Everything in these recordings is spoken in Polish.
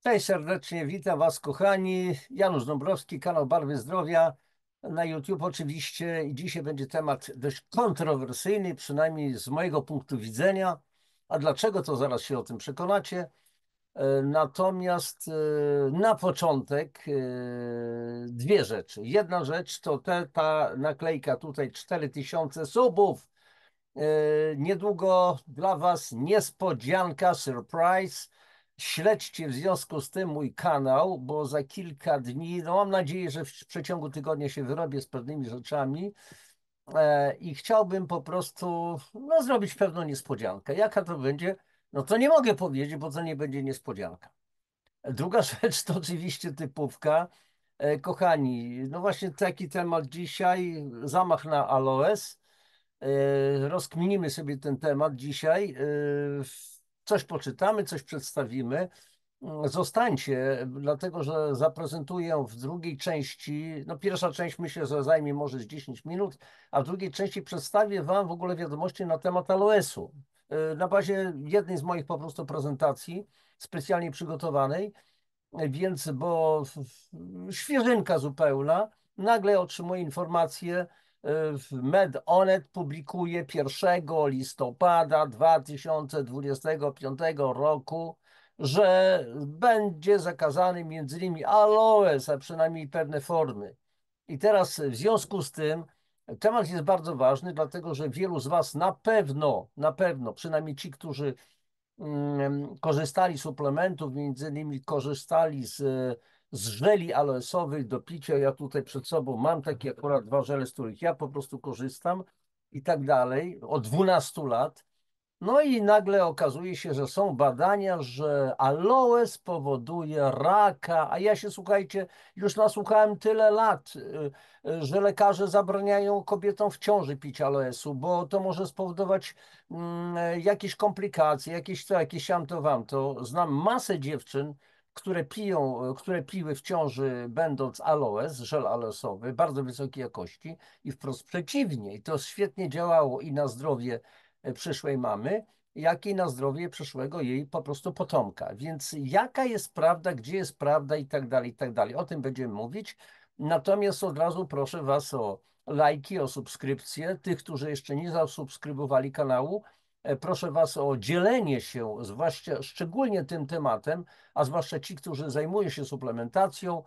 Cześć serdecznie, witam Was kochani. Janusz Dąbrowski, kanał Barwy Zdrowia na YouTube oczywiście. I dzisiaj będzie temat dość kontrowersyjny, przynajmniej z mojego punktu widzenia. A dlaczego, to zaraz się o tym przekonacie. Natomiast na początek dwie rzeczy. Jedna rzecz to ta naklejka tutaj 4000 subów. Niedługo dla Was niespodzianka, surprise. Śledźcie w związku z tym mój kanał, bo za kilka dni, no mam nadzieję, że w przeciągu tygodnia się wyrobię z pewnymi rzeczami i chciałbym po prostu zrobić pewną niespodziankę. Jaka to będzie? No to nie mogę powiedzieć, bo to nie będzie niespodzianka. Druga rzecz to oczywiście typówka. Kochani, no właśnie taki temat dzisiaj, zamach na aloes. Rozkminimy sobie ten temat dzisiaj. Coś poczytamy, coś przedstawimy. Zostańcie, dlatego że zaprezentuję w drugiej części. No, pierwsza część myślę, że zajmie może z 10 minut, a w drugiej części przedstawię Wam w ogóle wiadomości na temat aloesu. Na bazie jednej z moich po prostu prezentacji, specjalnie przygotowanej, więc bo świeżynka zupełna, nagle otrzymuję informację, MedOned publikuje 1 listopada 2025 roku, że będzie zakazany między innymi aloes, a przynajmniej pewne formy. I teraz w związku z tym temat jest bardzo ważny, dlatego że wielu z Was na pewno, przynajmniej ci, którzy korzystali z suplementów, między innymi korzystali z żeli aloesowych do picia. Ja tutaj przed sobą mam takie akurat dwa żele, z których ja po prostu korzystam i tak dalej, od 12 lat. No i nagle okazuje się, że są badania, że aloes powoduje raka, a ja się, słuchajcie, już nasłuchałem tyle lat, że lekarze zabraniają kobietom w ciąży pić aloesu, bo to może spowodować jakieś komplikacje, jakieś to, jakieś siamto wamto. Znam masę dziewczyn, które piją, które piły w ciąży będąc aloes, żel aloesowy, bardzo wysokiej jakości i wprost przeciwnie. I to świetnie działało i na zdrowie przyszłej mamy, jak i na zdrowie przyszłego jej po prostu potomka. Więc jaka jest prawda, gdzie jest prawda i tak dalej, i tak dalej. O tym będziemy mówić. Natomiast od razu proszę Was o lajki, o subskrypcję. Tych, którzy jeszcze nie zasubskrybowali kanału, proszę Was o dzielenie się, zwłaszcza szczególnie tym tematem, a zwłaszcza ci, którzy zajmują się suplementacją,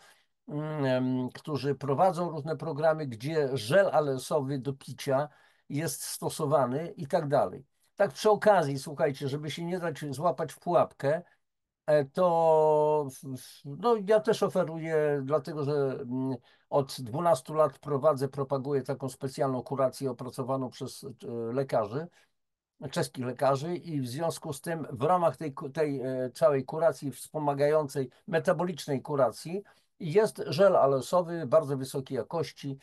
którzy prowadzą różne programy, gdzie żel aloesowy do picia jest stosowany i tak dalej. Tak przy okazji, słuchajcie, żeby się nie dać złapać w pułapkę, to no, ja też oferuję, dlatego że od 12 lat prowadzę, propaguję taką specjalną kurację opracowaną przez lekarzy, czeskich lekarzy, i w związku z tym w ramach tej całej kuracji wspomagającej, metabolicznej kuracji jest żel aloesowy bardzo wysokiej jakości,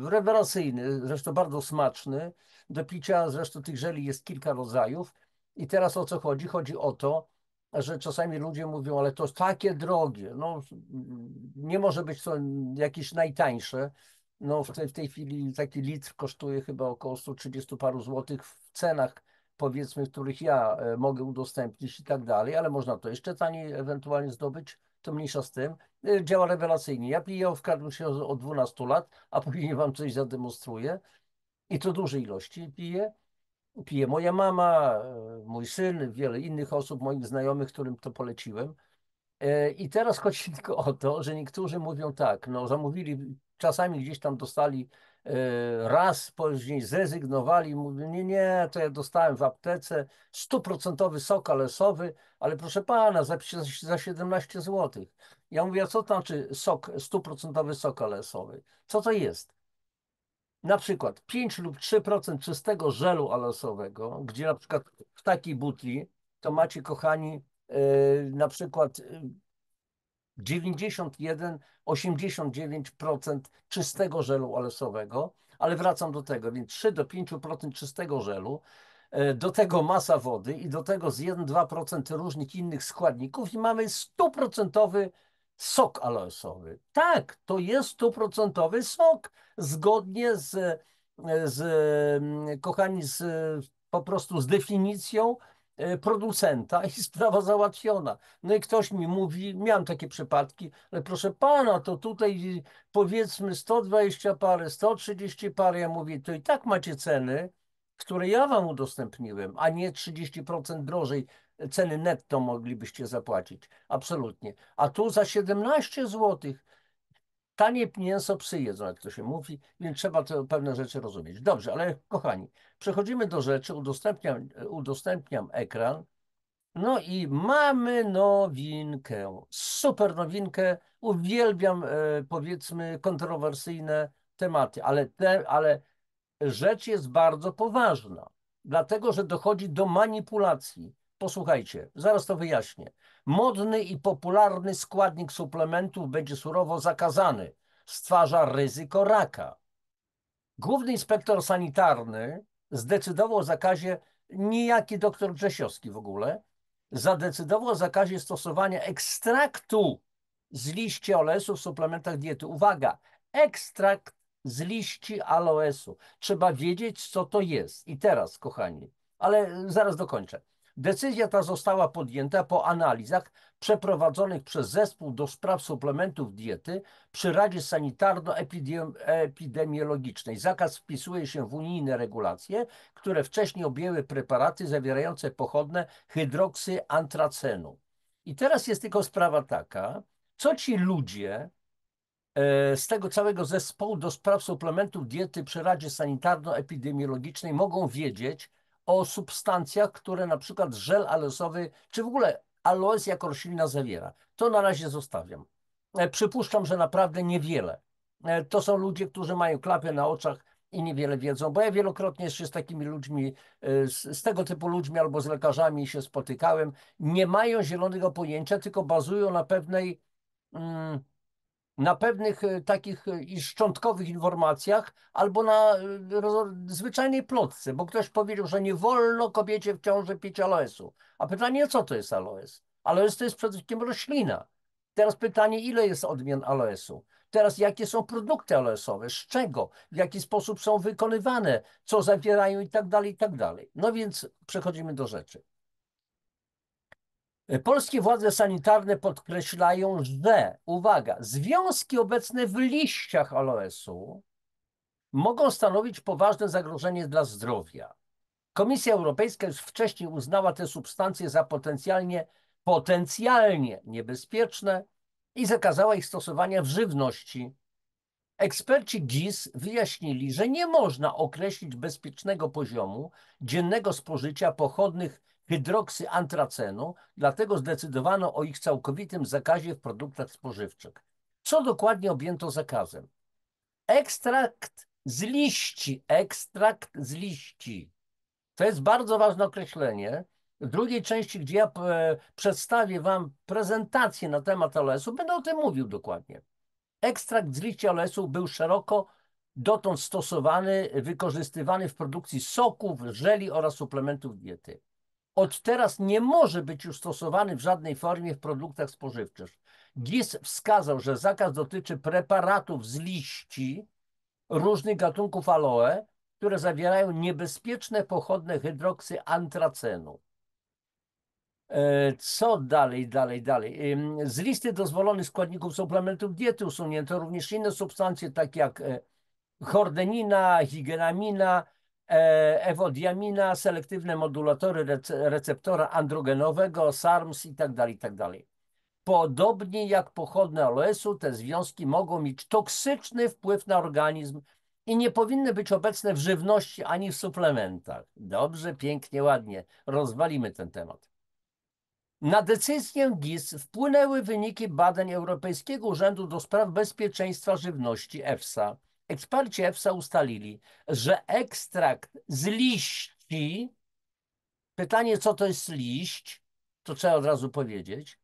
rewelacyjny, zresztą bardzo smaczny do picia. Zresztą tych żeli jest kilka rodzajów. I teraz o co chodzi? Chodzi o to, że czasami ludzie mówią, ale to jest takie drogie. No, nie może być to jakieś najtańsze. No, w tej chwili taki litr kosztuje chyba około 130 paru złotych w cenach, powiedzmy, których ja mogę udostępnić i tak dalej, ale można to jeszcze taniej ewentualnie zdobyć, to mniejsza z tym. Działa rewelacyjnie. Ja piję w każdym razie od 12 lat, a później Wam coś zademonstruję. I to duże ilości piję. Pije moja mama, mój syn, wiele innych osób, moich znajomych, którym to poleciłem. I teraz chodzi tylko o to, że niektórzy mówią tak, no zamówili, czasami gdzieś tam dostali raz, później zrezygnowali, mówią, nie, nie, to ja dostałem w aptece 100% sok aloesowy, ale proszę pana, za 17 zł. Ja mówię, a co to znaczy sok, 100% sok aloesowy? Co to jest? Na przykład 5 lub 3% czystego żelu aloesowego, gdzie na przykład w takiej butli to macie, kochani, na przykład 91, 89% czystego żelu aloesowego, ale wracam do tego, więc 3 do 5% czystego żelu, do tego masa wody i do tego z 1-2% różnych innych składników i mamy 100% sok aloesowy. Tak, to jest 100% sok, zgodnie z, kochani, po prostu z definicją producenta i sprawa załatwiona. No i ktoś mi mówi, miałem takie przypadki, ale proszę pana, to tutaj powiedzmy 120 parę, 130 parę, ja mówię, to i tak macie ceny, które ja wam udostępniłem, a nie 30% drożej ceny netto moglibyście zapłacić. Absolutnie. A tu za 17 złotych tanie mięso psy jedzą, jak to się mówi, więc trzeba pewne rzeczy rozumieć. Dobrze, ale kochani, przechodzimy do rzeczy, udostępniam ekran. No i mamy nowinkę, super nowinkę. Uwielbiam, powiedzmy, kontrowersyjne tematy, ale rzecz jest bardzo poważna, dlatego że dochodzi do manipulacji. Posłuchajcie, zaraz to wyjaśnię. Modny i popularny składnik suplementów będzie surowo zakazany. Stwarza ryzyko raka. Główny inspektor sanitarny zdecydował o zakazie, niejaki doktor Grzesiowski w ogóle, zadecydował o zakazie stosowania ekstraktu z liści aloesu w suplementach diety. Uwaga, ekstrakt z liści aloesu. Trzeba wiedzieć, co to jest. I teraz, kochani, ale zaraz dokończę. Decyzja ta została podjęta po analizach przeprowadzonych przez Zespół do Spraw Suplementów Diety przy Radzie Sanitarno-Epidemiologicznej. Zakaz wpisuje się w unijne regulacje, które wcześniej objęły preparaty zawierające pochodne hydroksyantracenu. I teraz jest tylko sprawa taka, co ci ludzie z tego całego zespołu do spraw suplementów diety przy Radzie Sanitarno-Epidemiologicznej mogą wiedzieć o substancjach, które na przykład żel aloesowy, czy w ogóle aloes jako roślina zawiera. To na razie zostawiam. Przypuszczam, że naprawdę niewiele. To są ludzie, którzy mają klapy na oczach i niewiele wiedzą, bo ja wielokrotnie się z takimi ludźmi, z tego typu ludźmi albo z lekarzami się spotykałem. Nie mają zielonego pojęcia, tylko bazują na pewnych takich i szczątkowych informacjach albo na zwyczajnej plotce, bo ktoś powiedział, że nie wolno kobiecie w ciąży pić aloesu. A pytanie, co to jest aloes? Aloes to jest przede wszystkim roślina. Teraz pytanie, ile jest odmian aloesu? Teraz jakie są produkty aloesowe? Z czego? W jaki sposób są wykonywane? Co zawierają i tak dalej, i tak dalej. No więc przechodzimy do rzeczy. Polskie władze sanitarne podkreślają, że, uwaga, związki obecne w liściach aloesu mogą stanowić poważne zagrożenie dla zdrowia. Komisja Europejska już wcześniej uznała te substancje za potencjalnie niebezpieczne i zakazała ich stosowania w żywności. Eksperci GIS wyjaśnili, że nie można określić bezpiecznego poziomu dziennego spożycia pochodnych hydroksyantracenu, dlatego zdecydowano o ich całkowitym zakazie w produktach spożywczych. Co dokładnie objęto zakazem? Ekstrakt z liści. To jest bardzo ważne określenie. W drugiej części, gdzie ja przedstawię Wam prezentację na temat aloesu, będę o tym mówił dokładnie. Ekstrakt z liści aloesu był szeroko dotąd stosowany, wykorzystywany w produkcji soków, żeli oraz suplementów diety. Od teraz nie może być już stosowany w żadnej formie w produktach spożywczych. GIS wskazał, że zakaz dotyczy preparatów z liści różnych gatunków aloe, które zawierają niebezpieczne pochodne hydroksyantracenu. Co dalej? Z listy dozwolonych składników suplementów diety usunięto również inne substancje, takie jak chordenina, higenamina, ewodiamina, selektywne modulatory receptora androgenowego, SARMs itd. Podobnie jak pochodne aloesu, te związki mogą mieć toksyczny wpływ na organizm i nie powinny być obecne w żywności ani w suplementach. Dobrze, pięknie, ładnie. Rozwalimy ten temat. Na decyzję GIS wpłynęły wyniki badań Europejskiego Urzędu do Spraw Bezpieczeństwa Żywności EFSA. Eksperci EFSA ustalili, że ekstrakt z liści, pytanie co to jest liść, to trzeba od razu powiedzieć,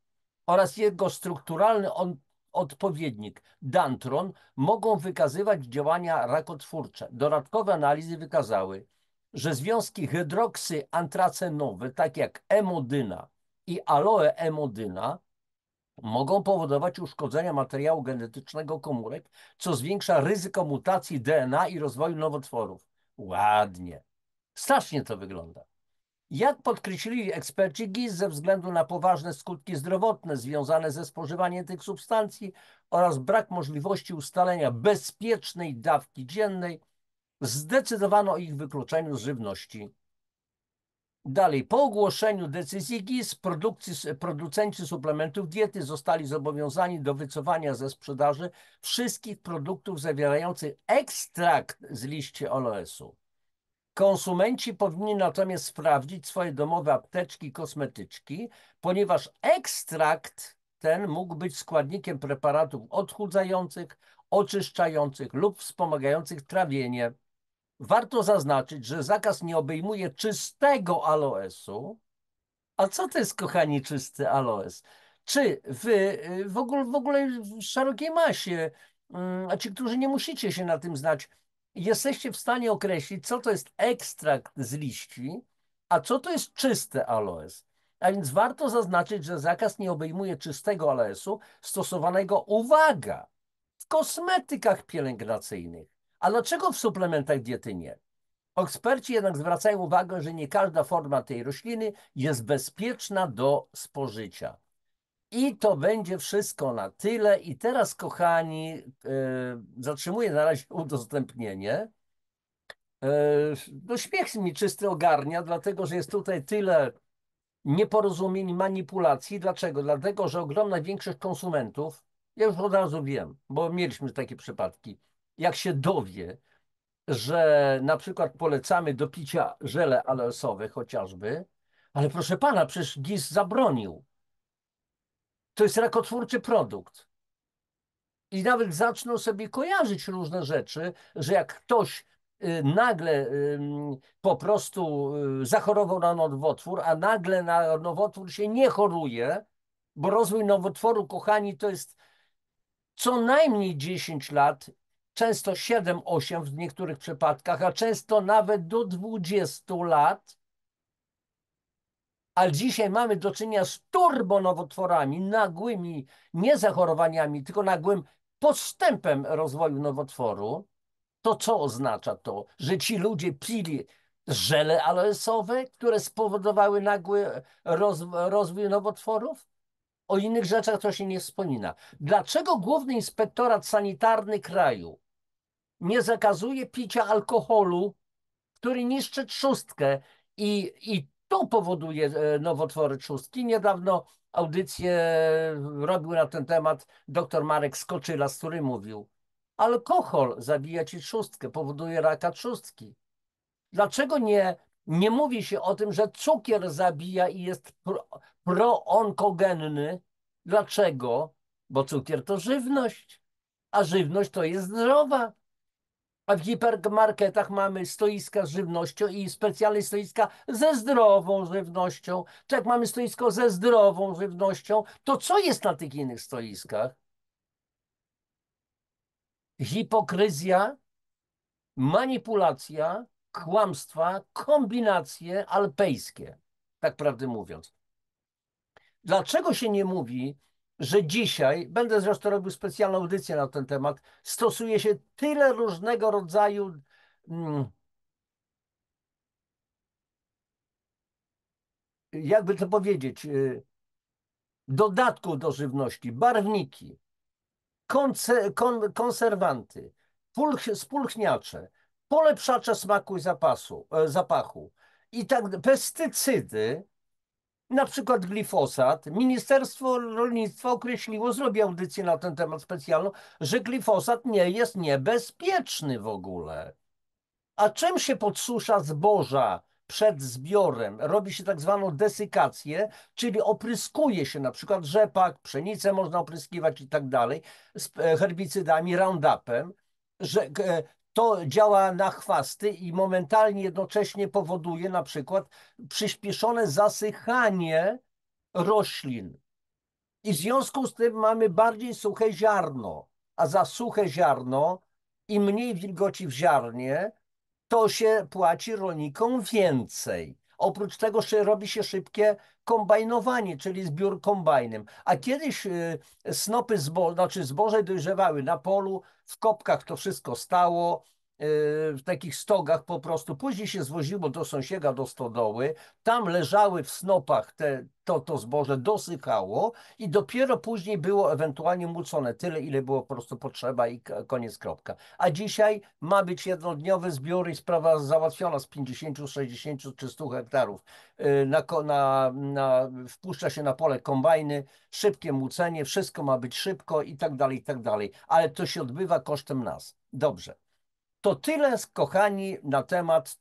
oraz jego strukturalny odpowiednik dantron mogą wykazywać działania rakotwórcze. Dodatkowe analizy wykazały, że związki hydroksyantracenowe, takie jak emodyna i aloe-emodyna, mogą powodować uszkodzenia materiału genetycznego komórek, co zwiększa ryzyko mutacji DNA i rozwoju nowotworów. Ładnie. Strasznie to wygląda. Jak podkreślili eksperci GIS, ze względu na poważne skutki zdrowotne związane ze spożywaniem tych substancji oraz brak możliwości ustalenia bezpiecznej dawki dziennej, zdecydowano o ich wykluczeniu z żywności. Dalej, po ogłoszeniu decyzji GIS producenci suplementów diety zostali zobowiązani do wycofania ze sprzedaży wszystkich produktów zawierających ekstrakt z liści aloesu. Konsumenci powinni natomiast sprawdzić swoje domowe apteczki, kosmetyczki, ponieważ ekstrakt ten mógł być składnikiem preparatów odchudzających, oczyszczających lub wspomagających trawienie. Warto zaznaczyć, że zakaz nie obejmuje czystego aloesu. A co to jest, kochani, czysty aloes? Czy wy w ogóle w szerokiej masie, a ci, którzy nie musicie się na tym znać, jesteście w stanie określić, co to jest ekstrakt z liści, a co to jest czysty aloes? A więc warto zaznaczyć, że zakaz nie obejmuje czystego aloesu stosowanego, uwaga, w kosmetykach pielęgnacyjnych. A dlaczego w suplementach diety nie? Eksperci jednak zwracają uwagę, że nie każda forma tej rośliny jest bezpieczna do spożycia. I to będzie wszystko na tyle. I teraz, kochani, zatrzymuję na razie udostępnienie. No śmiech mi czysty ogarnia, dlatego że jest tutaj tyle nieporozumień, manipulacji. Dlaczego? Dlatego, że ogromna większość konsumentów, ja już od razu wiem, bo mieliśmy takie przypadki, jak się dowie, że na przykład polecamy do picia żele aloesowe chociażby, ale proszę pana, przecież GIS zabronił. To jest rakotwórczy produkt. I nawet zaczną sobie kojarzyć różne rzeczy, że jak ktoś nagle po prostu zachorował na nowotwór, a nagle na nowotwór się nie choruje, bo rozwój nowotworu, kochani, to jest co najmniej 10 lat, często 7-8 w niektórych przypadkach, a często nawet do 20 lat. A dzisiaj mamy do czynienia z turbonowotworami, nagłymi, nie zachorowaniami, tylko nagłym postępem rozwoju nowotworu. To co oznacza to? Że ci ludzie pili żele aloesowe, które spowodowały nagły rozwój nowotworów? O innych rzeczach to się nie wspomina. Dlaczego Główny Inspektorat Sanitarny kraju nie zakazuje picia alkoholu, który niszczy trzustkę i to powoduje nowotwory trzustki? Niedawno audycję robił na ten temat dr Marek Skoczyla, z którym mówił: alkohol zabija ci trzustkę, powoduje raka trzustki. Dlaczego nie mówi się o tym, że cukier zabija i jest proonkogenny? Dlaczego? Bo cukier to żywność, a żywność to jest zdrowa. A w hipermarketach mamy stoiska z żywnością i specjalne stoiska ze zdrową żywnością. To jak mamy stoisko ze zdrową żywnością, to co jest na tych innych stoiskach? Hipokryzja, manipulacja, kłamstwa, kombinacje alpejskie, tak prawdę mówiąc. Dlaczego się nie mówi, że dzisiaj, będę zresztą robił specjalną audycję na ten temat, stosuje się tyle różnego rodzaju jakby to powiedzieć, dodatków do żywności, barwniki, konserwanty, spulchniacze, polepszacze smaku i zapachu i tak, pestycydy, na przykład glifosat. Ministerstwo Rolnictwa określiło, zrobi audycję na ten temat specjalną, że glifosat nie jest niebezpieczny w ogóle. A czym się podsusza zboża przed zbiorem? Robi się tak zwaną desykację, czyli opryskuje się na przykład rzepak, pszenicę można opryskiwać i tak dalej, z herbicydami, Roundupem, że to działa na chwasty i momentalnie jednocześnie powoduje na przykład przyspieszone zasychanie roślin. I w związku z tym mamy bardziej suche ziarno, a za suche ziarno i mniej wilgoci w ziarnie, to się płaci rolnikom więcej. Oprócz tego robi się szybkie kombajnowanie, czyli zbiór kombajnem. A kiedyś snopy znaczy zboże dojrzewały na polu, w kopkach to wszystko stało, w takich stogach po prostu. Później się zwoziło do sąsiada, do stodoły. Tam leżały w snopach to zboże, dosychało i dopiero później było ewentualnie mulczone tyle, ile było po prostu potrzeba i koniec, kropka. A dzisiaj ma być jednodniowy zbiór i sprawa załatwiona z 50, 60 czy 100 hektarów. Wpuszcza się na pole kombajny, szybkie młócenie, wszystko ma być szybko i tak dalej, i tak dalej. Ale to się odbywa kosztem nas. Dobrze. To tyle, kochani, na temat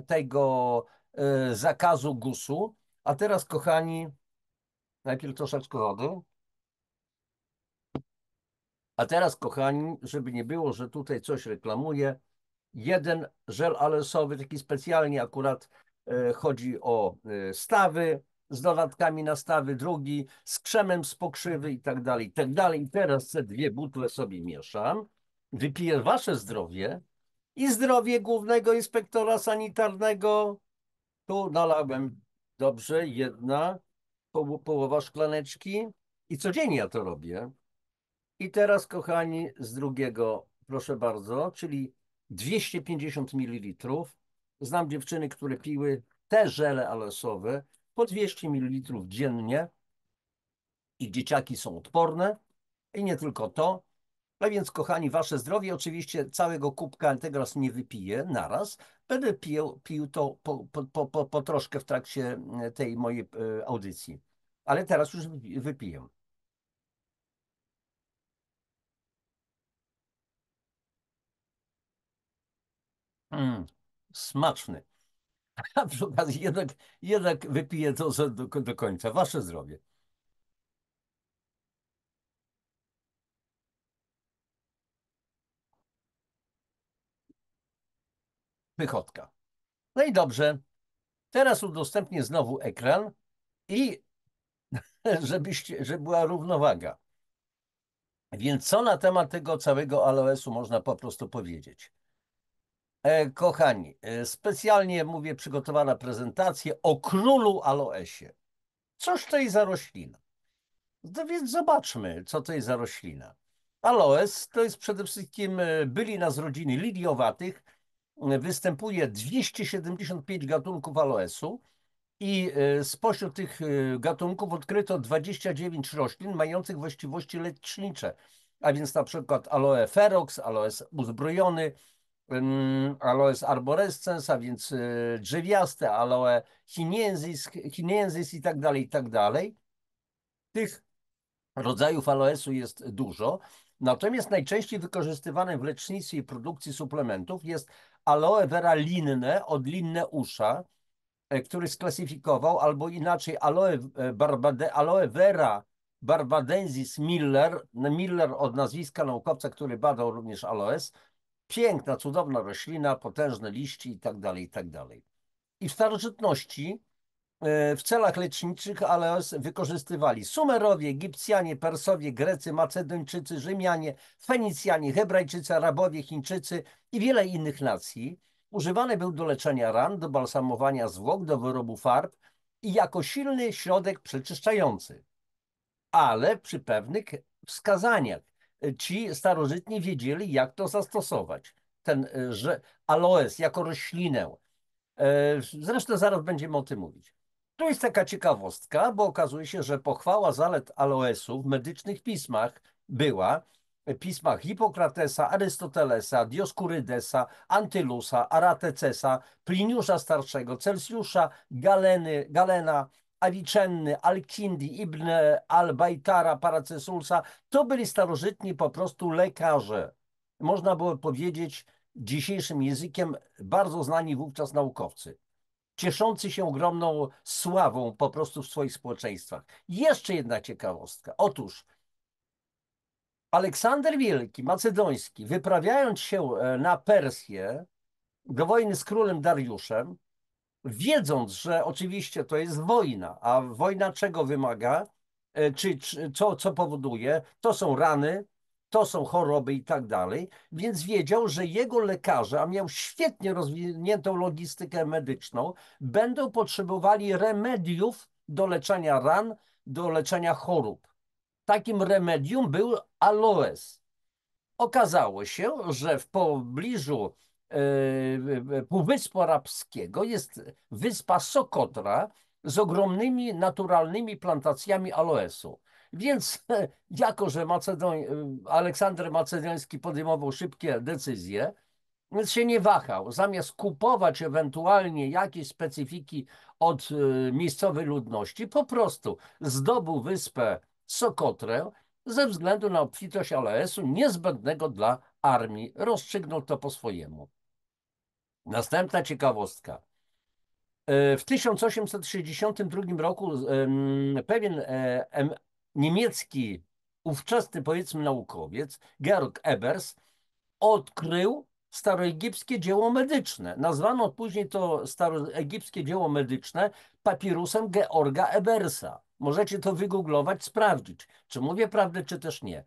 tego zakazu GUS-u. A teraz, kochani, najpierw troszeczkę wody. A teraz, kochani, żeby nie było, że tutaj coś reklamuję, jeden żel aloesowy, taki specjalnie akurat chodzi o stawy z dodatkami na stawy, drugi z krzemem z pokrzywy i tak dalej, i tak dalej. I teraz te dwie butle sobie mieszam, wypiję wasze zdrowie i zdrowie głównego inspektora sanitarnego. Tu nalałem dobrze, jedna, połowa szklaneczki i codziennie ja to robię. I teraz, kochani, z drugiego, proszę bardzo, czyli 250 ml. Znam dziewczyny, które piły te żele aloesowe po 200 ml dziennie. Ich dzieciaki są odporne i nie tylko to. A więc, kochani, wasze zdrowie, oczywiście całego kubka teraz nie wypiję naraz. Będę pił to po troszkę w trakcie tej mojej audycji. Ale teraz już wypiję. Smaczny. A przy okazji jednak wypiję to do końca. Wasze zdrowie. Pychotka. No i dobrze. Teraz udostępnię znowu ekran i żeby była równowaga. Więc co na temat tego całego aloesu można po prostu powiedzieć? Kochani, specjalnie mówię, przygotowana prezentacja o królu aloesie. Cóż to jest za roślina? No więc zobaczmy, co to jest za roślina. Aloes to jest przede wszystkim bylina z rodziny liliowatych. Występuje 275 gatunków aloesu i spośród tych gatunków odkryto 29 roślin mających właściwości lecznicze, a więc na przykład aloe ferox, aloes uzbrojony, aloes arborescens, a więc drzewiaste, aloe chinensis i tak dalej, i tak dalej. Tych rodzajów aloesu jest dużo, natomiast najczęściej wykorzystywanym w lecznictwie i produkcji suplementów jest aloe vera linne od linne usza, który sklasyfikował, albo inaczej aloe vera barbadensis Miller od nazwiska naukowca, który badał również aloes. Piękna, cudowna roślina, potężne liście i tak dalej, i tak dalej. I w starożytności w celach leczniczych aloes wykorzystywali Sumerowie, Egipcjanie, Persowie, Grecy, Macedończycy, Rzymianie, Fenicjanie, Hebrajczycy, Arabowie, Chińczycy i wiele innych nacji. Używany był do leczenia ran, do balsamowania zwłok, do wyrobu farb i jako silny środek przeczyszczający. Ale przy pewnych wskazaniach. Ci starożytni wiedzieli, jak to zastosować. Że aloes jako roślinę. Zresztą zaraz będziemy o tym mówić. Tu jest taka ciekawostka, bo okazuje się, że pochwała zalet aloesu w medycznych pismach była w pismach Hipokratesa, Arystotelesa, Dioskurydesa, Antylusa, Aratecesa, Pliniusza Starszego, Celsjusza, Galena, Avicenny, Alkindi, Ibn al-Bajtara, Paracelsusa. To byli starożytni po prostu lekarze. Można było powiedzieć dzisiejszym językiem bardzo znani wówczas naukowcy, cieszący się ogromną sławą po prostu w swoich społeczeństwach. Jeszcze jedna ciekawostka. Otóż Aleksander Wielki, Macedoński, wyprawiając się na Persję do wojny z królem Dariuszem, wiedząc, że oczywiście to jest wojna, a wojna czego wymaga, co powoduje, to są rany, to są choroby i tak dalej, więc wiedział, że jego lekarze, a miał świetnie rozwiniętą logistykę medyczną, będą potrzebowali remediów do leczenia ran, do leczenia chorób. Takim remedium był aloes. Okazało się, że w pobliżu Półwyspu Arabskiego jest wyspa Sokotra z ogromnymi naturalnymi plantacjami aloesu. Więc jako, że Aleksander Macedoński podejmował szybkie decyzje, więc się nie wahał. Zamiast kupować ewentualnie jakieś specyfiki od miejscowej ludności, po prostu zdobył wyspę Sokotrę ze względu na obfitość aloesu niezbędnego dla armii. Rozstrzygnął to po swojemu. Następna ciekawostka. W 1862 roku pewien niemiecki, ówczesny powiedzmy naukowiec, Georg Ebers, odkrył staroegipskie dzieło medyczne. Nazwano później to staroegipskie dzieło medyczne papirusem Georga Ebersa. Możecie to wygooglować, sprawdzić, czy mówię prawdę, czy też nie.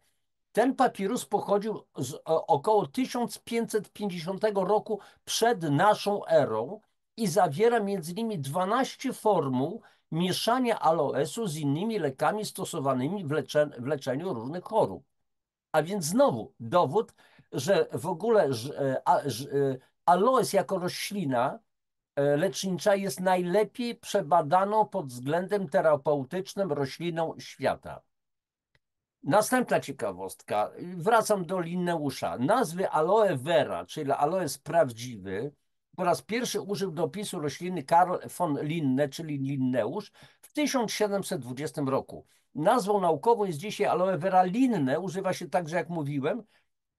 Ten papirus pochodził z około 1550 roku przed naszą erą i zawiera między innymi 12 formuł mieszania aloesu z innymi lekami stosowanymi w leczeniu różnych chorób. A więc znowu dowód, że w ogóle aloes jako roślina lecznicza jest najlepiej przebadaną pod względem terapeutycznym rośliną świata. Następna ciekawostka. Wracam do Linneusza. Nazwy aloe vera, czyli aloes prawdziwy, po raz pierwszy użył do opisu rośliny Karl von Linne, czyli Linneusz, w 1720 roku. Nazwą naukową jest dzisiaj aloe vera linne. Używa się także, jak mówiłem,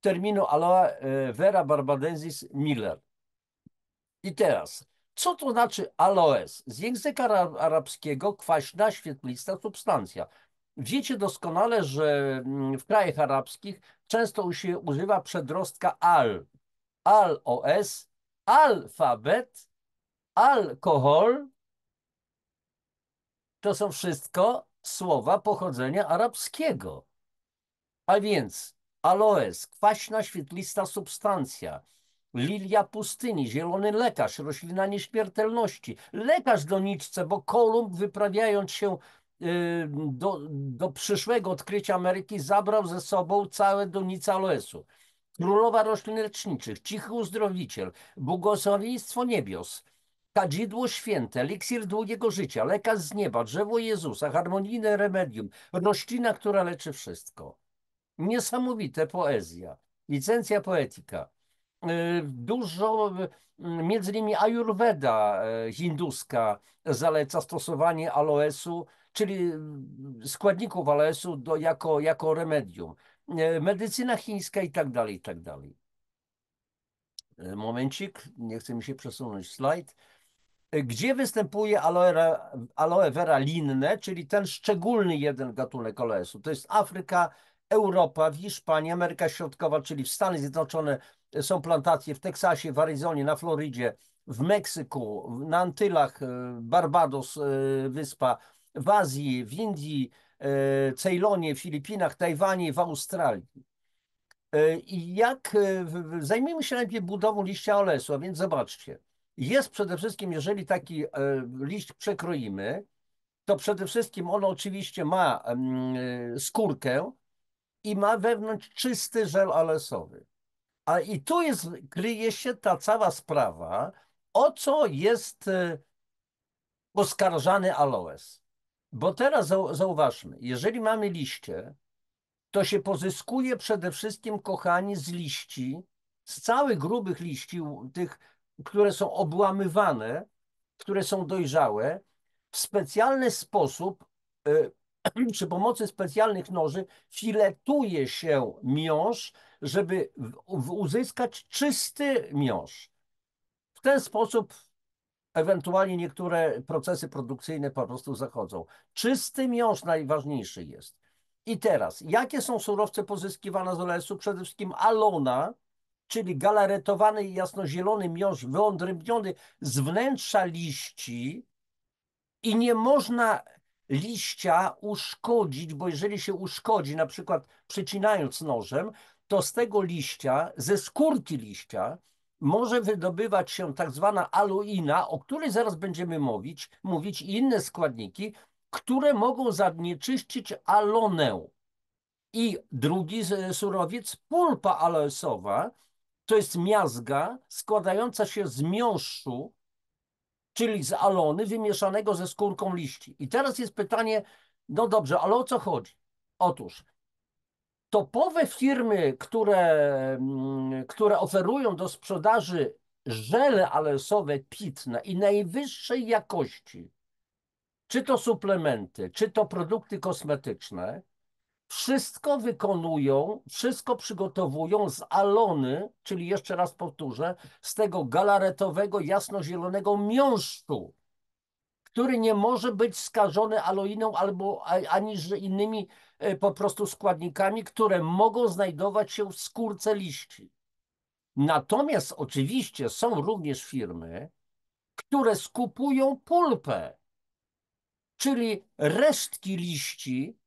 terminu aloe vera barbadensis Miller. I teraz, co to znaczy aloes? Z języka arabskiego kwaśna, świetlista substancja. Wiecie doskonale, że w krajach arabskich często się używa przedrostka al. Al-os, alfabet, alkohol. To są wszystko słowa pochodzenia arabskiego. A więc aloes, kwaśna, świetlista substancja. Lilia pustyni, zielony lekarz, roślina nieśmiertelności. Lekarz doniczce, bo Kolumb wyprawiając się do przyszłego odkrycia Ameryki zabrał ze sobą całe donice aloesu. Królowa roślin leczniczych, cichy uzdrowiciel, błogosławieństwo niebios, kadzidło święte, eliksir długiego życia, lekarz z nieba, drzewo Jezusa, harmonijne remedium, roślina, która leczy wszystko. Niesamowite poezja, licencja poetyka. Dużo, między innymi Ayurveda hinduska zaleca stosowanie aloesu, czyli składników aloesu jako remedium. Medycyna chińska i tak dalej, i tak dalej. Momencik, nie chce mi się przesunąć slajd. Gdzie występuje aloe vera linne, czyli ten szczególny jeden gatunek aloesu? To jest Afryka, Europa, w Hiszpanii, Ameryka Środkowa, czyli w Stany Zjednoczone są plantacje w Teksasie, w Arizonie, na Florydzie, w Meksyku, na Antylach, Barbados, wyspa, w Azji, w Indii, Ceylonie, Filipinach, Tajwanie, w Australii. I zajmijmy się najpierw budową liścia aloesu, a więc zobaczcie. Jest przede wszystkim, jeżeli taki liść przekroimy, to przede wszystkim ono oczywiście ma skórkę i ma wewnątrz czysty żel aloesowy. I tu kryje się ta cała sprawa, o co jest oskarżany aloes. Bo teraz zauważmy, jeżeli mamy liście, to się pozyskuje przede wszystkim, kochani, z liści, z całych grubych liści, tych, które są obłamywane, które są dojrzałe, w specjalny sposób, przy pomocy specjalnych noży, filetuje się miąższ, żeby uzyskać czysty miąższ. W ten sposób ewentualnie niektóre procesy produkcyjne po prostu zachodzą. Czysty miąższ najważniejszy jest. I teraz, jakie są surowce pozyskiwane z aloesu? Przede wszystkim alona, czyli galaretowany i jasnozielony miąższ wyodrębniony z wnętrza liści i nie można liścia uszkodzić, bo jeżeli się uszkodzi, na przykład przycinając nożem, to z tego liścia, ze skórki liścia może wydobywać się tak zwana aloina, o której zaraz będziemy mówić i inne składniki, które mogą zanieczyścić alonę. I drugi surowiec, pulpa aloesowa, to jest miazga składająca się z miąższu, czyli z alony wymieszanego ze skórką liści. I teraz jest pytanie, no dobrze, ale o co chodzi? Otóż topowe firmy, które oferują do sprzedaży żele aloesowe pitne i najwyższej jakości, czy to suplementy, czy to produkty kosmetyczne, wszystko wykonują, wszystko przygotowują z alony, czyli jeszcze raz powtórzę, z tego galaretowego, jasnozielonego miąższu, który nie może być skażony aloiną albo ani innymi po prostu składnikami, które mogą znajdować się w skórce liści. Natomiast oczywiście są również firmy, które skupują pulpę, czyli resztki liści,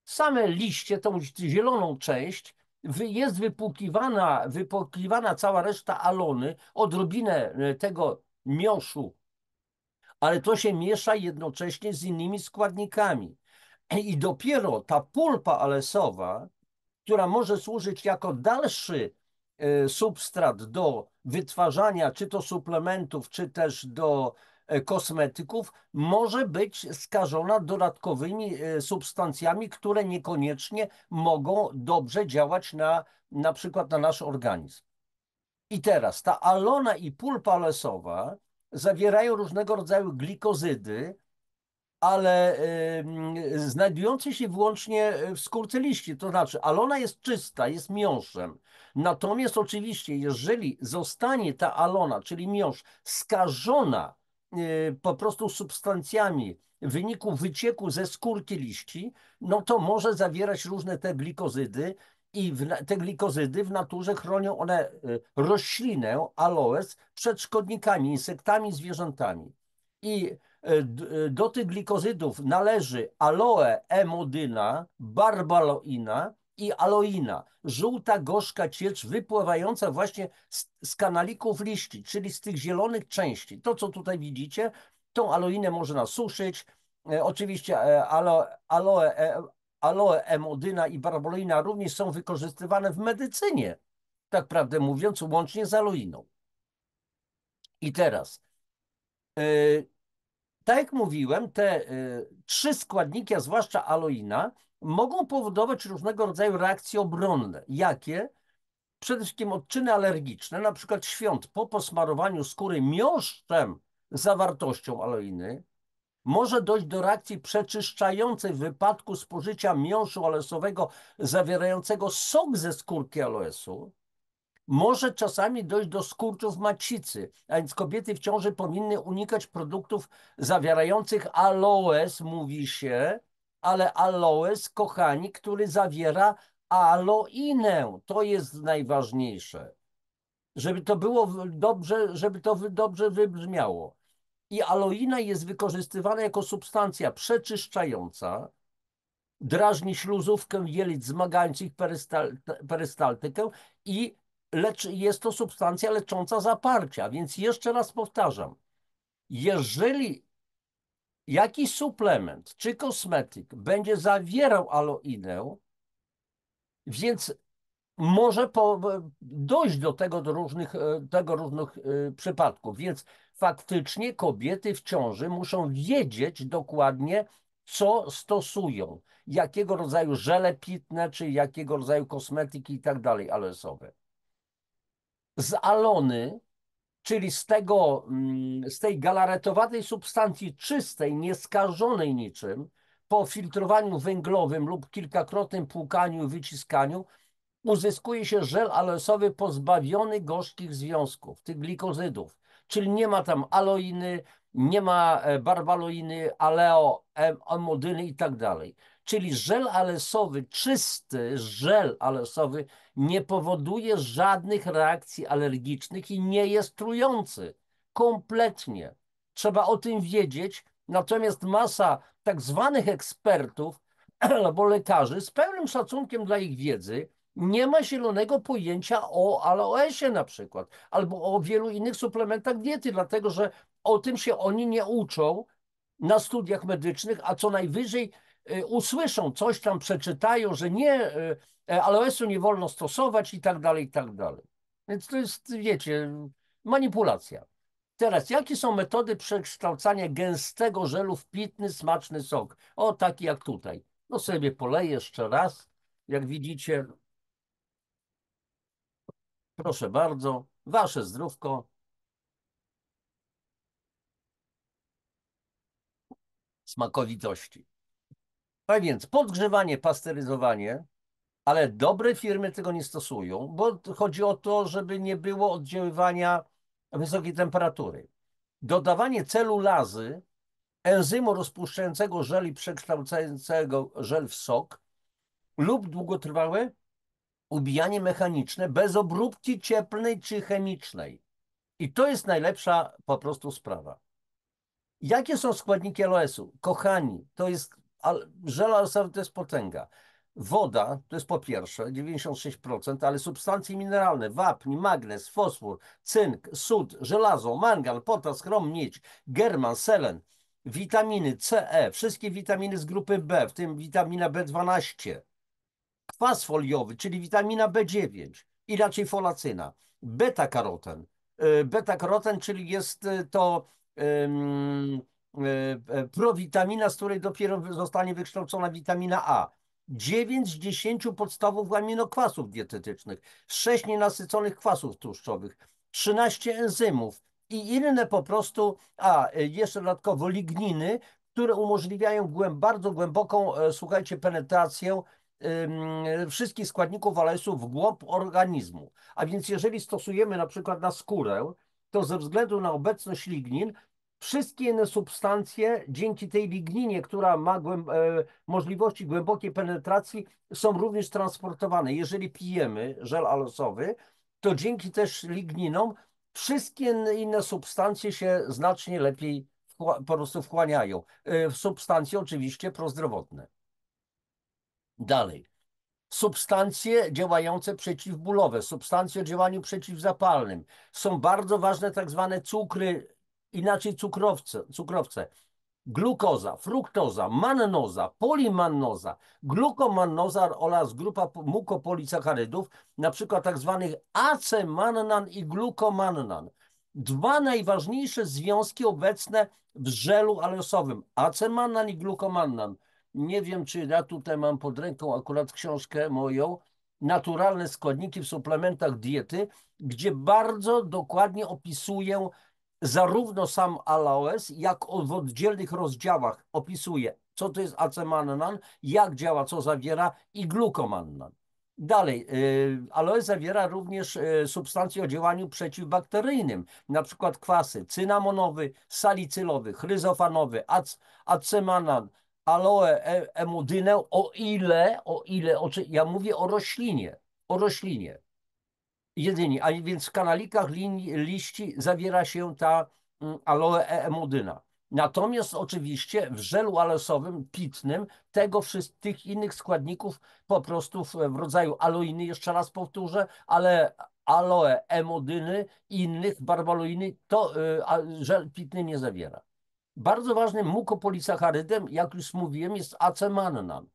same liście, tą zieloną część, jest wypłukiwana cała reszta alony, odrobinę tego miąższu, ale to się miesza jednocześnie z innymi składnikami. I dopiero ta pulpa alesowa, która może służyć jako dalszy substrat do wytwarzania czy to suplementów, czy też do kosmetyków, może być skażona dodatkowymi substancjami, które niekoniecznie mogą dobrze działać na przykład na nasz organizm. I teraz ta alona i pulpa alesowa zawierają różnego rodzaju glikozydy, ale znajdujące się wyłącznie w skórce liści. To znaczy, alona jest czysta, jest miąższem. Natomiast oczywiście, jeżeli zostanie ta alona, czyli miąższ, skażona po prostu substancjami w wyniku wycieku ze skórki liści, no to może zawierać różne te glikozydy i te glikozydy w naturze chronią one roślinę, aloes, przed szkodnikami, insektami, zwierzętami. I do tych glikozydów należy aloe emodyna, barbaloina i aloina. Żółta, gorzka ciecz wypływająca właśnie z kanalików liści, czyli z tych zielonych części. To, co tutaj widzicie, tą aloinę można suszyć. Oczywiście aloe emodyna i barbaloina również są wykorzystywane w medycynie, tak prawdę mówiąc, łącznie z aloiną. I teraz tak jak mówiłem, te trzy składniki, a zwłaszcza aloina, mogą powodować różnego rodzaju reakcje obronne. Jakie? Przede wszystkim odczyny alergiczne, na przykład świąt po posmarowaniu skóry miąższem z zawartością aloiny. Może dojść do reakcji przeczyszczającej w wypadku spożycia miąższu aloesowego zawierającego sok ze skórki aloesu. Może czasami dojść do skurczów macicy, a więc kobiety w ciąży powinny unikać produktów zawierających aloes, mówi się, ale aloes, kochani, który zawiera aloinę. To jest najważniejsze. Żeby to było dobrze, żeby to dobrze wybrzmiało. I aloina jest wykorzystywana jako substancja przeczyszczająca, drażni śluzówkę jelit, wzmagając ich perystaltykę i jest to substancja lecząca zaparcia. Więc jeszcze raz powtarzam, jeżeli jakiś suplement czy kosmetyk będzie zawierał aloinę, więc może dojść do różnych przypadków. Więc faktycznie kobiety w ciąży muszą wiedzieć dokładnie, co stosują, jakiego rodzaju żele pitne, czy jakiego rodzaju kosmetyki i tak dalej aloesowe. Z alony, czyli z tej galaretowatej substancji czystej, nieskażonej niczym, po filtrowaniu węglowym lub kilkakrotnym płukaniu i wyciskaniu, uzyskuje się żel aloesowy pozbawiony gorzkich związków, tych glikozydów. Czyli nie ma tam aloiny, nie ma barbaloiny, emodyny i tak dalej. Czyli żel aloesowy, czysty żel aloesowy nie powoduje żadnych reakcji alergicznych i nie jest trujący. Kompletnie. Trzeba o tym wiedzieć. Natomiast masa tak zwanych ekspertów albo lekarzy z pełnym szacunkiem dla ich wiedzy nie ma zielonego pojęcia o aloesie na przykład, albo o wielu innych suplementach diety, dlatego że o tym się oni nie uczą na studiach medycznych, a co najwyżej usłyszą coś tam, przeczytają, że nie, aloesu nie wolno stosować i tak dalej, i tak dalej. Więc to jest, wiecie, manipulacja. Teraz, jakie są metody przekształcania gęstego żelu w pitny, smaczny sok? O, taki jak tutaj. No sobie poleję jeszcze raz. Jak widzicie, proszę bardzo, wasze zdrówko, smakowitości. A więc podgrzewanie, pasteryzowanie, ale dobre firmy tego nie stosują, bo chodzi o to, żeby nie było oddziaływania wysokiej temperatury. Dodawanie celulazy, enzymu rozpuszczającego żel i przekształcającego żel w sok lub długotrwałe ubijanie mechaniczne bez obróbki cieplnej czy chemicznej. I to jest najlepsza po prostu sprawa. Jakie są składniki aloesu? Kochani, to jest żel aloesowy to jest potęga. Woda to jest po pierwsze 96%, ale substancje mineralne, wapń, magnez, fosfor, cynk, sód, żelazo, mangan, potas, chrom, miedź, german, selen, witaminy C, E, wszystkie witaminy z grupy B, w tym witamina B12, kwas foliowy, czyli witamina B9, inaczej folacyna, beta-karoten. Beta-karoten, czyli jest to prowitamina, z której dopiero zostanie wykształcona witamina A. 9 z 10 podstawowych aminokwasów dietetycznych, 6 nienasyconych kwasów tłuszczowych, 13 enzymów i inne po prostu, jeszcze dodatkowo ligniny, które umożliwiają bardzo głęboką, słuchajcie, penetrację wszystkich składników aloesu w głąb organizmu. A więc jeżeli stosujemy na przykład na skórę, to ze względu na obecność lignin, wszystkie inne substancje dzięki tej ligninie, która ma możliwości głębokiej penetracji, są również transportowane. Jeżeli pijemy żel aloesowy, to dzięki też ligninom wszystkie inne substancje się znacznie lepiej po prostu wchłaniają. Substancje oczywiście prozdrowotne. Dalej. Substancje działające przeciwbólowe, substancje o działaniu przeciwzapalnym. Są bardzo ważne tak zwane cukry, inaczej cukrowce. Glukoza, fruktoza, mannoza, polimannoza, glukomannoza oraz grupa mukopolisacharydów, na przykład tak zwanych acemannan i glukomannan. Dwa najważniejsze związki obecne w żelu aloesowym, acemannan i glukomannan. Nie wiem, czy ja tutaj mam pod ręką akurat książkę moją, Naturalne składniki w suplementach diety, gdzie bardzo dokładnie opisuję zarówno sam aloes, jak w oddzielnych rozdziałach opisuje, co to jest acemannan, jak działa, co zawiera i glukomannan. Dalej, aloes zawiera również substancje o działaniu przeciwbakteryjnym, na przykład kwasy cynamonowy, salicylowy, chryzofanowy, acemannan, emodynę, ja mówię o roślinie. Jedynie, a więc w kanalikach liści zawiera się ta aloe emodyna. Natomiast oczywiście w żelu aloesowym pitnym tych innych składników po prostu w rodzaju aloiny, jeszcze raz powtórzę, ale aloe emodyny i innych barbaloiny to żel pitny nie zawiera. Bardzo ważnym mukopolisacharydem, jak już mówiłem, jest acemannan.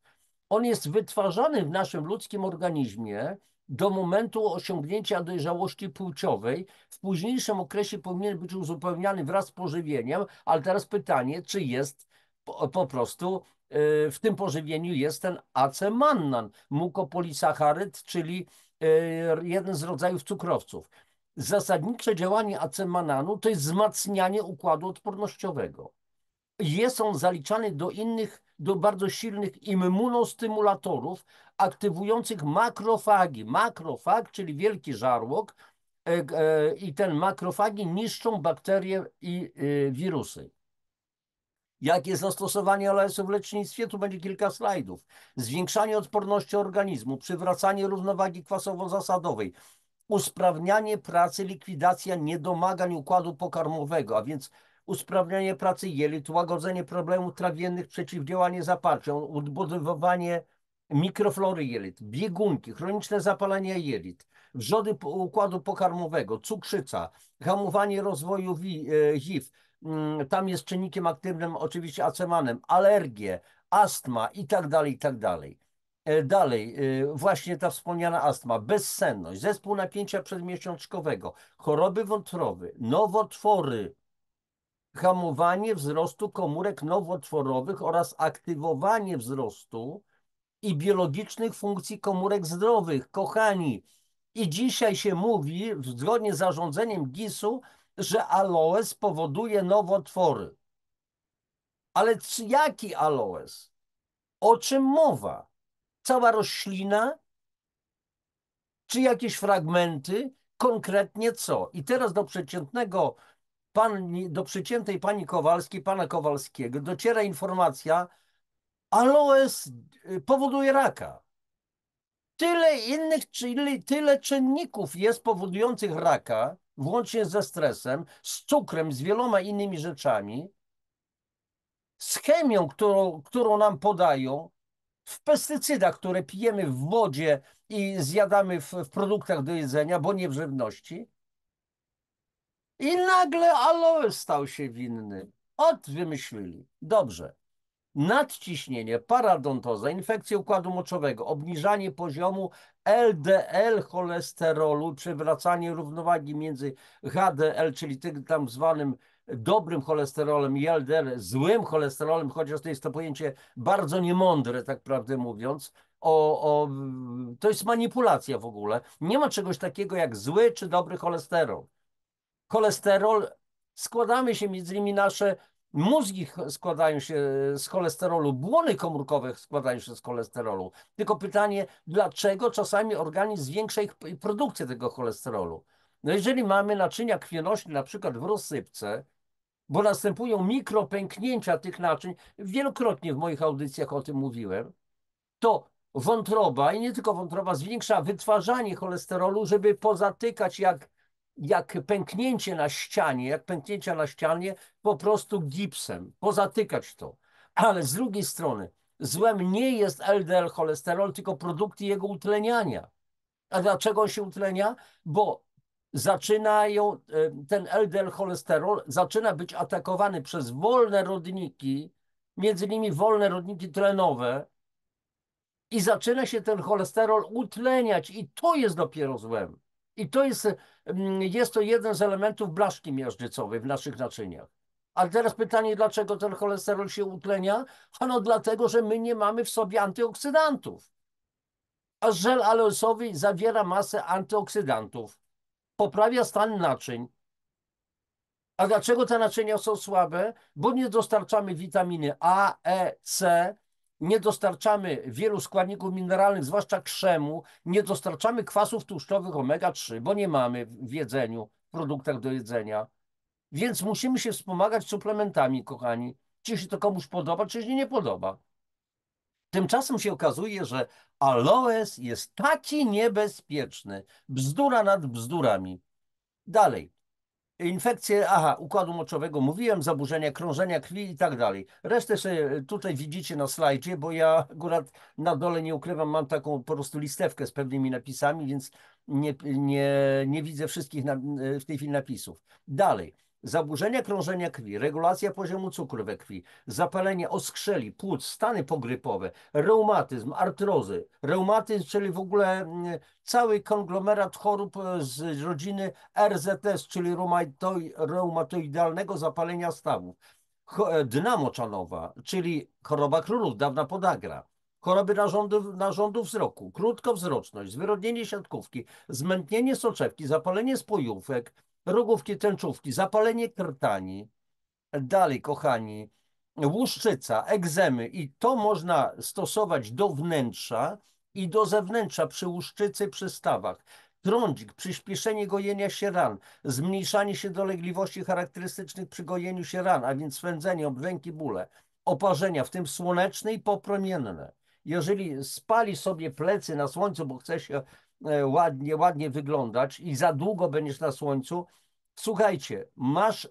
On jest wytwarzany w naszym ludzkim organizmie do momentu osiągnięcia dojrzałości płciowej. W późniejszym okresie powinien być uzupełniany wraz z pożywieniem, ale teraz pytanie, czy jest po prostu w tym pożywieniu jest ten acemannan, mukopolisacharyd, czyli jeden z rodzajów cukrowców. Zasadnicze działanie acemannanu to jest wzmacnianie układu odpornościowego. Jest on zaliczany do innych, do bardzo silnych immunostymulatorów aktywujących makrofagi. Makrofag, czyli wielki żarłok, i ten makrofagi niszczą bakterie i wirusy. Jakie jest zastosowanie aloesu w lecznictwie? Tu będzie kilka slajdów. Zwiększanie odporności organizmu, przywracanie równowagi kwasowo-zasadowej, usprawnianie pracy, likwidacja niedomagań układu pokarmowego, a więc usprawnianie pracy jelit, łagodzenie problemów trawiennych, przeciwdziałanie zaparciom, odbudowywanie mikroflory jelit, biegunki, chroniczne zapalenie jelit, wrzody układu pokarmowego, cukrzyca, hamowanie rozwoju HIV, tam jest czynnikiem aktywnym oczywiście acemanem, alergie, astma i tak dalej, i tak dalej. Dalej, właśnie ta wspomniana astma, bezsenność, zespół napięcia przedmiesiączkowego, choroby wątroby, nowotwory, hamowanie wzrostu komórek nowotworowych oraz aktywowanie wzrostu i biologicznych funkcji komórek zdrowych. Kochani, i dzisiaj się mówi, zgodnie z zarządzeniem GIS-u, że aloes powoduje nowotwory. Ale jaki aloes? O czym mowa? Cała roślina? Czy jakieś fragmenty? Konkretnie co? I teraz do przeciętnej pani Kowalskiej, pana Kowalskiego dociera informacja, aloes powoduje raka. Tyle innych, czyli tyle czynników jest powodujących raka, włącznie ze stresem, z cukrem, z wieloma innymi rzeczami, z chemią, którą nam podają, w pestycydach, które pijemy w wodzie i zjadamy w produktach do jedzenia, bo nie w żywności. I nagle aloes stał się winny. Wymyślili. Dobrze. Nadciśnienie, paradontoza, infekcja układu moczowego, obniżanie poziomu LDL cholesterolu, przywracanie równowagi między HDL, czyli tym tam zwanym dobrym cholesterolem i LDL, złym cholesterolem, chociaż to jest to pojęcie bardzo niemądre, tak prawdę mówiąc. To jest manipulacja w ogóle. Nie ma czegoś takiego jak zły czy dobry cholesterol. Cholesterol, składamy się między innymi nasze mózgi składają się z cholesterolu, błony komórkowe składają się z cholesterolu. Tylko pytanie, dlaczego czasami organizm zwiększa ich produkcję tego cholesterolu? No jeżeli mamy naczynia krwionośne, na przykład w rozsypce, bo następują mikropęknięcia tych naczyń, wielokrotnie w moich audycjach o tym mówiłem, to wątroba i nie tylko wątroba zwiększa wytwarzanie cholesterolu, żeby pozatykać jak pęknięcie na ścianie, jak pęknięcia na ścianie po prostu gipsem, pozatykać to. Ale z drugiej strony złem nie jest LDL cholesterol, tylko produkty jego utleniania. A dlaczego on się utlenia? Bo ten LDL cholesterol zaczyna być atakowany przez wolne rodniki, między innymi wolne rodniki tlenowe, i zaczyna się ten cholesterol utleniać i to jest dopiero złem. I jest to jeden z elementów blaszki miażdżycowej w naszych naczyniach. Ale teraz pytanie, dlaczego ten cholesterol się utlenia? Ano dlatego, że my nie mamy w sobie antyoksydantów. A żel aloesowy zawiera masę antyoksydantów. Poprawia stan naczyń. A dlaczego te naczynia są słabe? Bo nie dostarczamy witaminy A, E, C, nie dostarczamy wielu składników mineralnych, zwłaszcza krzemu, nie dostarczamy kwasów tłuszczowych omega-3, bo nie mamy w jedzeniu, w produktach do jedzenia. Więc musimy się wspomagać suplementami, kochani. Czy się to komuś podoba, czy się nie podoba. Tymczasem się okazuje, że aloes jest taki niebezpieczny. Bzdura nad bzdurami. Dalej. Infekcje, układu moczowego, mówiłem, zaburzenia krążenia krwi i tak dalej. Resztę sobie tutaj widzicie na slajdzie, bo ja akurat na dole, nie ukrywam, mam taką po prostu listewkę z pewnymi napisami, więc nie widzę wszystkich w tej chwili napisów. Dalej. Zaburzenia krążenia krwi, regulacja poziomu cukru we krwi, zapalenie oskrzeli, płuc, stany pogrypowe, reumatyzm, artrozy. Reumatyzm, czyli w ogóle cały konglomerat chorób z rodziny RZS, czyli reumatoidalnego zapalenia stawów. Dna moczanowa, czyli choroba królów, dawna podagra. Choroby narządu wzroku, krótkowzroczność, zwyrodnienie siatkówki, zmętnienie soczewki, zapalenie spojówek, rogówki tęczówki, zapalenie krtani. Dalej, kochani, łuszczyca, egzemy i to można stosować do wnętrza i do zewnętrza przy łuszczycy, przy stawach. Trądzik, przyspieszenie gojenia się ran, zmniejszanie się dolegliwości charakterystycznych przy gojeniu się ran, a więc swędzenie, obrzęki, bóle, oparzenia, w tym słoneczne i popromienne. Jeżeli spali sobie plecy na słońcu, bo chce się ładnie wyglądać i za długo będziesz na słońcu, słuchajcie, masz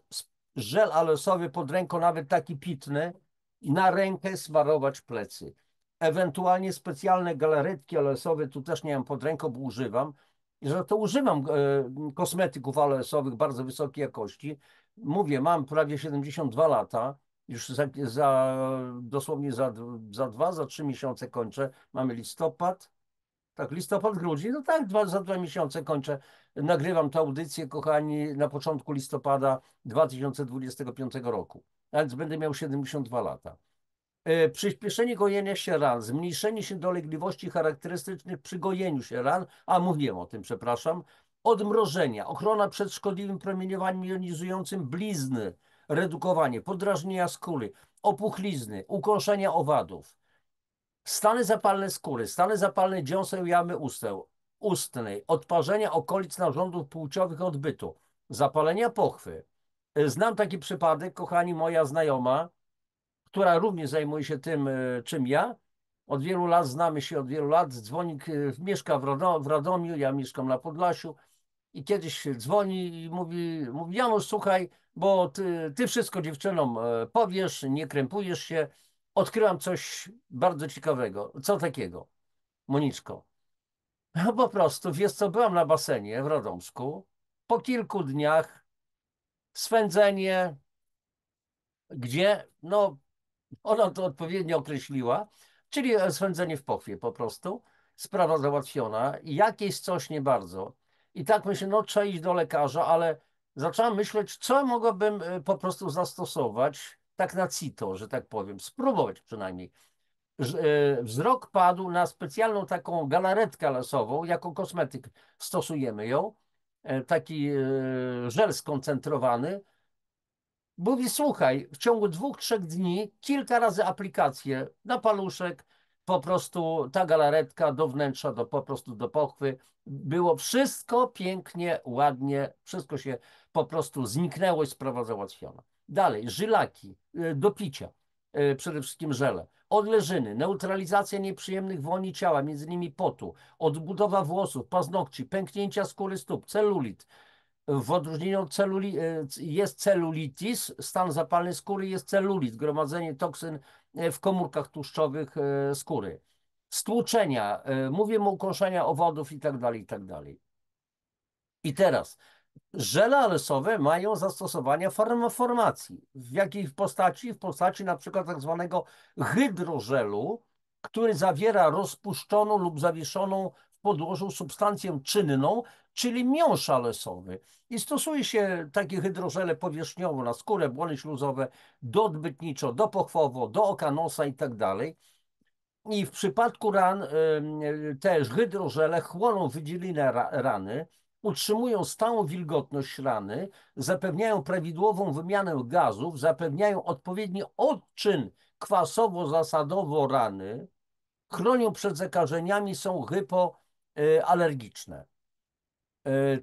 żel aloesowy pod ręką, nawet taki pitny, na rękę smarować plecy. Ewentualnie specjalne galaretki aloesowe, tu też nie mam pod ręką, bo używam, że to używam kosmetyków aloesowych bardzo wysokiej jakości. Mówię, mam prawie 72 lata, już dosłownie za 3 miesiące kończę. Mamy listopad, tak, listopad, grudzień, no tak, za 2 miesiące kończę. Nagrywam tę audycję, kochani, na początku listopada 2025 roku, a więc będę miał 72 lata. Przyspieszenie gojenia się ran, zmniejszenie się dolegliwości charakterystycznych przy gojeniu się ran, a mówiłem o tym, przepraszam, odmrożenia, ochrona przed szkodliwym promieniowaniem jonizującym blizny, redukowanie, podrażnienia skóry, opuchlizny, ukąszenia owadów, stany zapalne skóry, stany zapalne dziąseł jamy ustnej, odparzenia okolic narządów płciowych odbytu, zapalenia pochwy. Znam taki przypadek, kochani, moja znajoma, która również zajmuje się tym, czym ja. Od wielu lat, znamy się od wielu lat. Mieszka w Radomiu, ja mieszkam na Podlasiu i kiedyś dzwoni i mówi Janusz, słuchaj, bo ty wszystko dziewczynom powiesz, nie krępujesz się. Odkryłam coś bardzo ciekawego. Co takiego, Moniczko? No po prostu, wiesz co, byłam na basenie w Radomsku. Po kilku dniach swędzenie, gdzie, no ona to odpowiednio określiła, czyli swędzenie w pochwie po prostu. Sprawa załatwiona. I jakieś coś nie bardzo. I tak myślę, no trzeba iść do lekarza, ale zacząłem myśleć, co mogłabym po prostu zastosować, tak na cito, że tak powiem, spróbować przynajmniej. Wzrok padł na specjalną taką galaretkę lasową, jako kosmetyk stosujemy ją, taki żel skoncentrowany. Mówi, słuchaj, w ciągu 2, 3 dni kilka razy aplikacje na paluszek, po prostu ta galaretka do wnętrza, po prostu do pochwy. Było wszystko pięknie, ładnie, wszystko się po prostu zniknęło i sprawa załatwiona. Dalej, żylaki do picia, przede wszystkim żele. Odleżyny, neutralizacja nieprzyjemnych woni ciała, między innymi potu, odbudowa włosów, paznokci, pęknięcia skóry stóp, celulit. W odróżnieniu od jest celulitis, stan zapalny skóry, jest celulit, gromadzenie toksyn w komórkach tłuszczowych skóry. Stłuczenia, mówię o ukąszenia owodów i tak dalej, i tak dalej. I teraz, żele alesowe mają zastosowania farmaformacji. W jakiej postaci? W postaci na przykład tak zwanego hydrożelu, który zawiera rozpuszczoną lub zawieszoną w podłożu substancję czynną, czyli miąższ alesowy. I stosuje się takie hydrożele powierzchniowo na skórę, błony śluzowe, doodbytniczo, dopochwowo, do oka, nosa i tak dalej. I w przypadku ran też hydrożele chłoną wydzielinę rany, utrzymują stałą wilgotność rany, zapewniają prawidłową wymianę gazów, zapewniają odpowiedni odczyn kwasowo-zasadowo rany, chronią przed zakażeniami, są hypoalergiczne.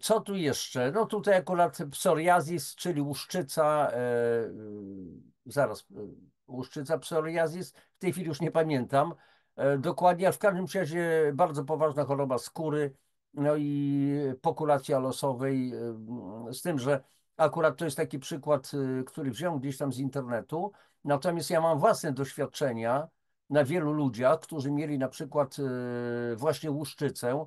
Co tu jeszcze? No tutaj akurat psoriazis, czyli łuszczyca, zaraz, łuszczyca, psoriazis, w tej chwili już nie pamiętam dokładnie, ale w każdym razie bardzo poważna choroba skóry, no i pokulacja losowej, z tym, że akurat to jest taki przykład, który wziąłem gdzieś tam z internetu, natomiast ja mam własne doświadczenia na wielu ludziach, którzy mieli na przykład właśnie łuszczycę,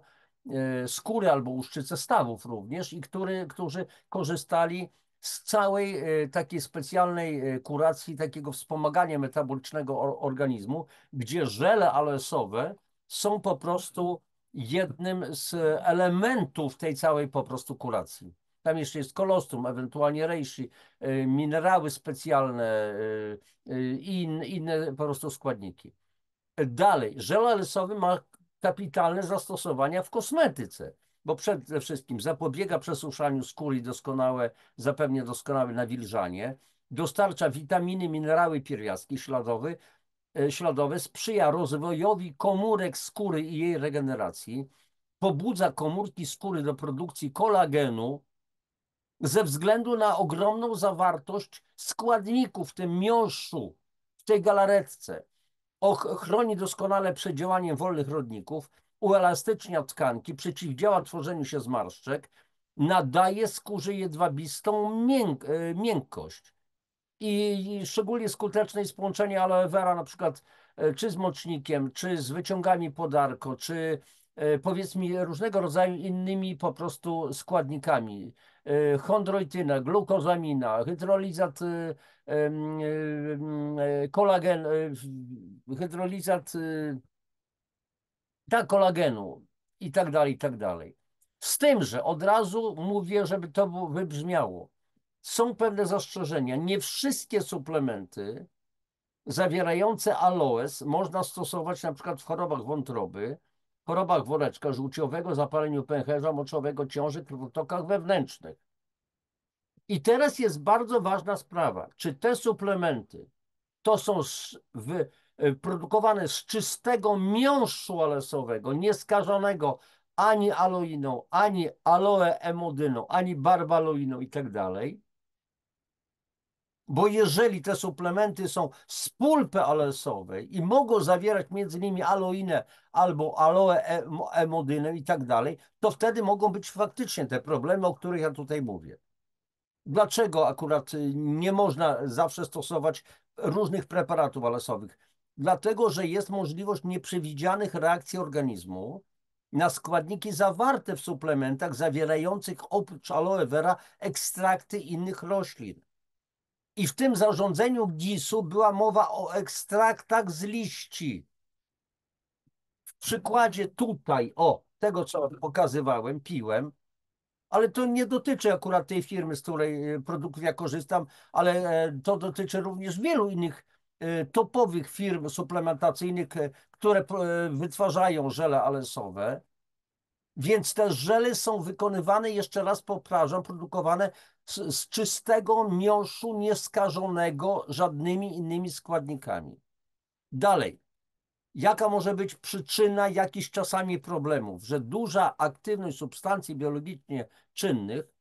skóry albo łuszczycę stawów również i którzy korzystali z całej takiej specjalnej kuracji, takiego wspomagania metabolicznego organizmu, gdzie żele aloesowe są po prostu jednym z elementów tej całej po prostu kuracji. Tam jeszcze jest kolostrum, ewentualnie reishi, minerały specjalne i inne po prostu składniki. Dalej, żel alesowy ma kapitalne zastosowania w kosmetyce, bo przede wszystkim zapobiega przesuszaniu skóry zapewnia doskonałe nawilżanie, dostarcza witaminy, minerały, pierwiastki śladowe, sprzyja rozwojowi komórek skóry i jej regeneracji, pobudza komórki skóry do produkcji kolagenu ze względu na ogromną zawartość składników w tym miąższu, w tej galaretce. Chroni doskonale przed działaniem wolnych rodników, uelastycznia tkanki, przeciwdziała tworzeniu się zmarszczek, nadaje skórze jedwabistą miękkość. I szczególnie skuteczne jest połączenie aloe vera na przykład czy z mocznikiem, czy z wyciągami podarko, czy powiedz mi, różnego rodzaju innymi po prostu składnikami. Chondroityna, glukozamina, hydrolizat kolagen, hydrolizat tak, kolagenu i tak dalej, i tak dalej. Z tym, że od razu mówię, żeby to wybrzmiało. Są pewne zastrzeżenia. Nie wszystkie suplementy zawierające aloes można stosować na przykład w chorobach wątroby, chorobach woreczka żółciowego, zapaleniu pęcherza moczowego, ciąży, krwotokach wewnętrznych. I teraz jest bardzo ważna sprawa. Czy te suplementy to są produkowane z czystego miąższu aloesowego, nieskażonego ani aloiną, ani aloe emodyną, ani barbaloiną i tak dalej? Bo jeżeli te suplementy są z pulpy aloesowej i mogą zawierać między innymi aloinę albo aloe emodynę i tak dalej, to wtedy mogą być faktycznie te problemy, o których ja tutaj mówię. Dlaczego akurat nie można zawsze stosować różnych preparatów aloesowych? Dlatego, że jest możliwość nieprzewidzianych reakcji organizmu na składniki zawarte w suplementach zawierających oprócz aloe vera ekstrakty innych roślin. I w tym zarządzeniu GIS-u była mowa o ekstraktach z liści. W przykładzie tutaj, o, tego co pokazywałem, piłem, ale to nie dotyczy akurat tej firmy, z której produktów ja korzystam, ale to dotyczy również wielu innych topowych firm suplementacyjnych, które wytwarzają żele alesowe. Więc te żele są wykonywane, jeszcze raz powtarzam, produkowane z czystego miąższu nieskażonego żadnymi innymi składnikami. Dalej, jaka może być przyczyna jakichś czasami problemów? Że duża aktywność substancji biologicznie czynnych,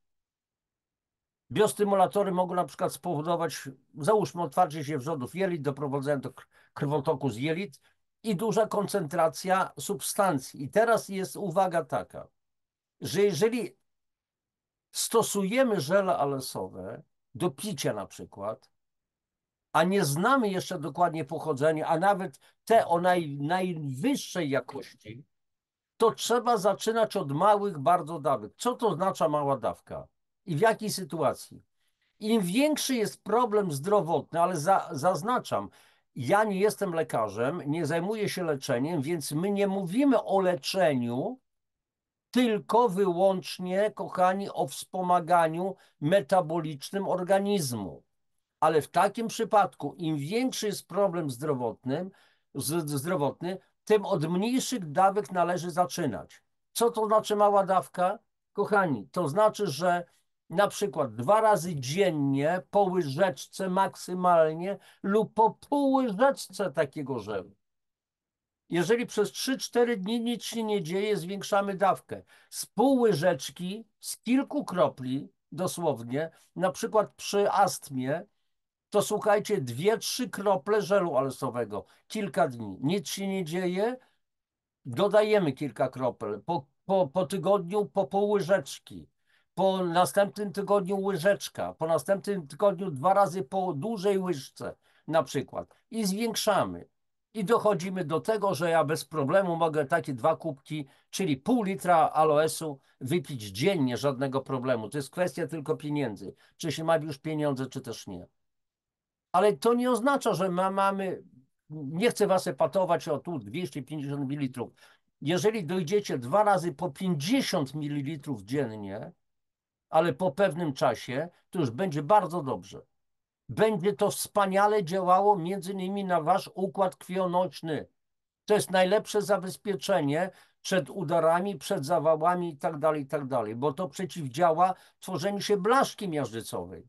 biostymulatory mogą na przykład spowodować, załóżmy, otwarcie się wrzodów jelit, doprowadzając do krwotoku z jelit i duża koncentracja substancji. I teraz jest uwaga taka, że jeżeli stosujemy żele alesowe do picia na przykład, a nie znamy jeszcze dokładnie pochodzenia, a nawet te o najwyższej jakości, to trzeba zaczynać od małych bardzo dawek. Co to oznacza mała dawka i w jakiej sytuacji? Im większy jest problem zdrowotny, ale zaznaczam, ja nie jestem lekarzem, nie zajmuję się leczeniem, więc my nie mówimy o leczeniu, tylko wyłącznie, kochani, o wspomaganiu metabolicznym organizmu. Ale w takim przypadku, im większy jest problem zdrowotny, tym od mniejszych dawek należy zaczynać. Co to znaczy mała dawka? Kochani, to znaczy, że na przykład 2 razy dziennie po łyżeczce maksymalnie lub po pół łyżeczce takiego żelu. Jeżeli przez 3-4 dni nic się nie dzieje, zwiększamy dawkę. Z pół łyżeczki, z kilku kropli, dosłownie, na przykład przy astmie, to słuchajcie, 2-3 krople żelu aloesowego, kilka dni. Nic się nie dzieje, dodajemy kilka kropel. Po tygodniu po pół łyżeczki. Po następnym tygodniu łyżeczka. Po następnym tygodniu 2 razy po dużej łyżce na przykład. I zwiększamy. I dochodzimy do tego, że ja bez problemu mogę takie 2 kubki, czyli pół litra aloesu wypić dziennie, żadnego problemu. To jest kwestia tylko pieniędzy. Czy się ma już pieniądze, czy też nie. Ale to nie oznacza, że mamy, nie chcę was epatować, o tu 250 ml. Jeżeli dojdziecie 2 razy po 50 ml dziennie, ale po pewnym czasie, to już będzie bardzo dobrze. Będzie to wspaniale działało między innymi na wasz układ krwionośny. To jest najlepsze zabezpieczenie przed udarami, przed zawałami i tak dalej, bo to przeciwdziała tworzeniu się blaszki miażdżycowej.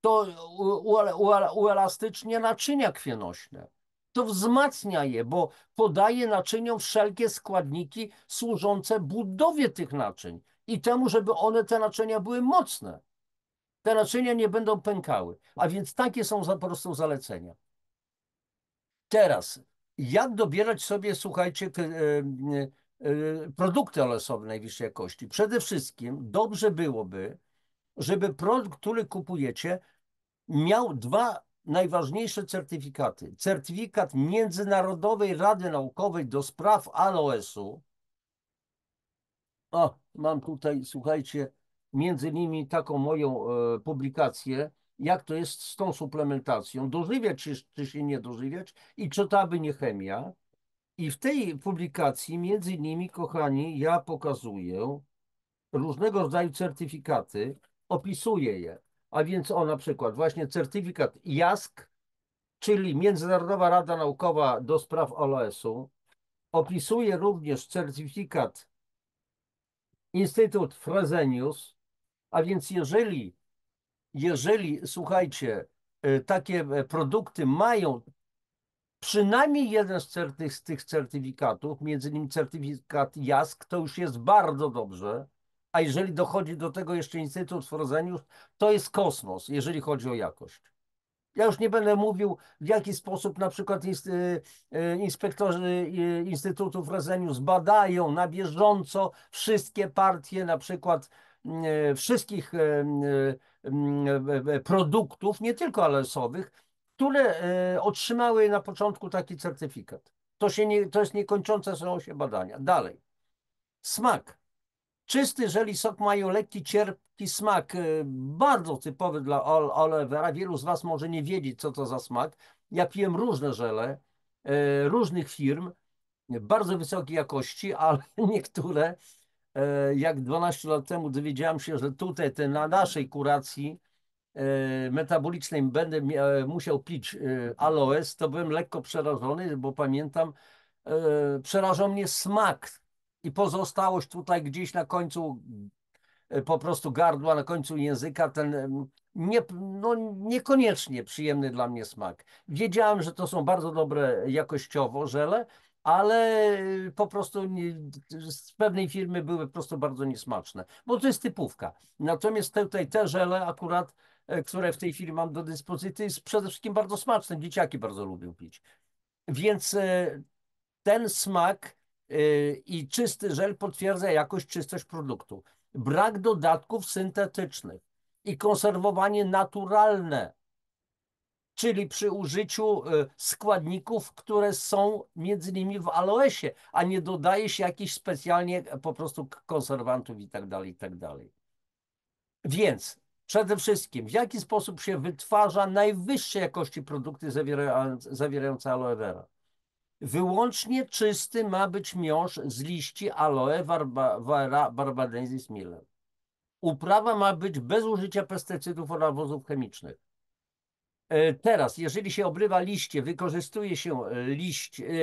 To uelastycznia naczynia krwionośne. To wzmacnia je, bo podaje naczyniom wszelkie składniki służące budowie tych naczyń i temu, żeby te naczynia były mocne. Te naczynia nie będą pękały. A więc takie są po prostu zalecenia. Teraz, jak dobierać sobie, słuchajcie, produkty aloesowe najwyższej jakości? Przede wszystkim dobrze byłoby, żeby produkt, który kupujecie, miał 2 najważniejsze certyfikaty. Certyfikat Międzynarodowej Rady Naukowej do spraw aloesu. O, mam tutaj, słuchajcie, między innymi taką moją publikację, jak to jest z tą suplementacją, dożywiać czy się nie dożywiać i czy to aby nie chemia. I w tej publikacji, między innymi, kochani, ja pokazuję różnego rodzaju certyfikaty, opisuję je. A więc na przykład właśnie certyfikat JASK, czyli Międzynarodowa Rada Naukowa do spraw aloesu, opisuje również certyfikat Instytut Fresenius, a więc jeżeli słuchajcie, takie produkty mają przynajmniej jeden z tych certyfikatów, między innymi certyfikat JASK, to już jest bardzo dobrze. A jeżeli dochodzi do tego jeszcze Instytut Fresenius, to jest kosmos, jeżeli chodzi o jakość. Ja już nie będę mówił, w jaki sposób na przykład inspektorzy Instytutu Fresenius badają na bieżąco wszystkie partie, na przykład wszystkich produktów, nie tylko aloesowych, które otrzymały na początku taki certyfikat. To jest niekończące się badania. Dalej. Smak. Czysty żeli sok mają lekki, cierpki smak, bardzo typowy dla aloe vera. Wielu z Was może nie wiedzieć, co to za smak. Ja piłem różne żele różnych firm, bardzo wysokiej jakości, ale niektóre, jak 12 lat temu dowiedziałem się, że tutaj na naszej kuracji metabolicznej będę musiał pić aloes, to byłem lekko przerażony, bo pamiętam, przerażał mnie smak i pozostałość tutaj gdzieś na końcu po prostu gardła, na końcu języka, ten no, niekoniecznie przyjemny dla mnie smak. Wiedziałem, że to są bardzo dobre jakościowo żele, ale po prostu z pewnej firmy były po prostu bardzo niesmaczne, bo to jest typówka. Natomiast tutaj te żele akurat, które w tej chwili mam do dyspozycji, jest przede wszystkim bardzo smaczne. Dzieciaki bardzo lubią pić. Więc ten smak i czysty żel potwierdza jakość, czystość produktu. Brak dodatków syntetycznych i konserwowanie naturalne, czyli przy użyciu składników, które są między innymi w aloesie, a nie dodaje się jakichś specjalnie po prostu konserwantów i tak dalej, i tak dalej. Więc przede wszystkim, w jaki sposób się wytwarza najwyższej jakości produkty zawierające aloe vera? Wyłącznie czysty ma być miąższ z liści aloe vera barbadensis Miller. Uprawa ma być bez użycia pestycydów oraz nawozów chemicznych. Teraz, jeżeli się obrywa liście, wykorzystuje się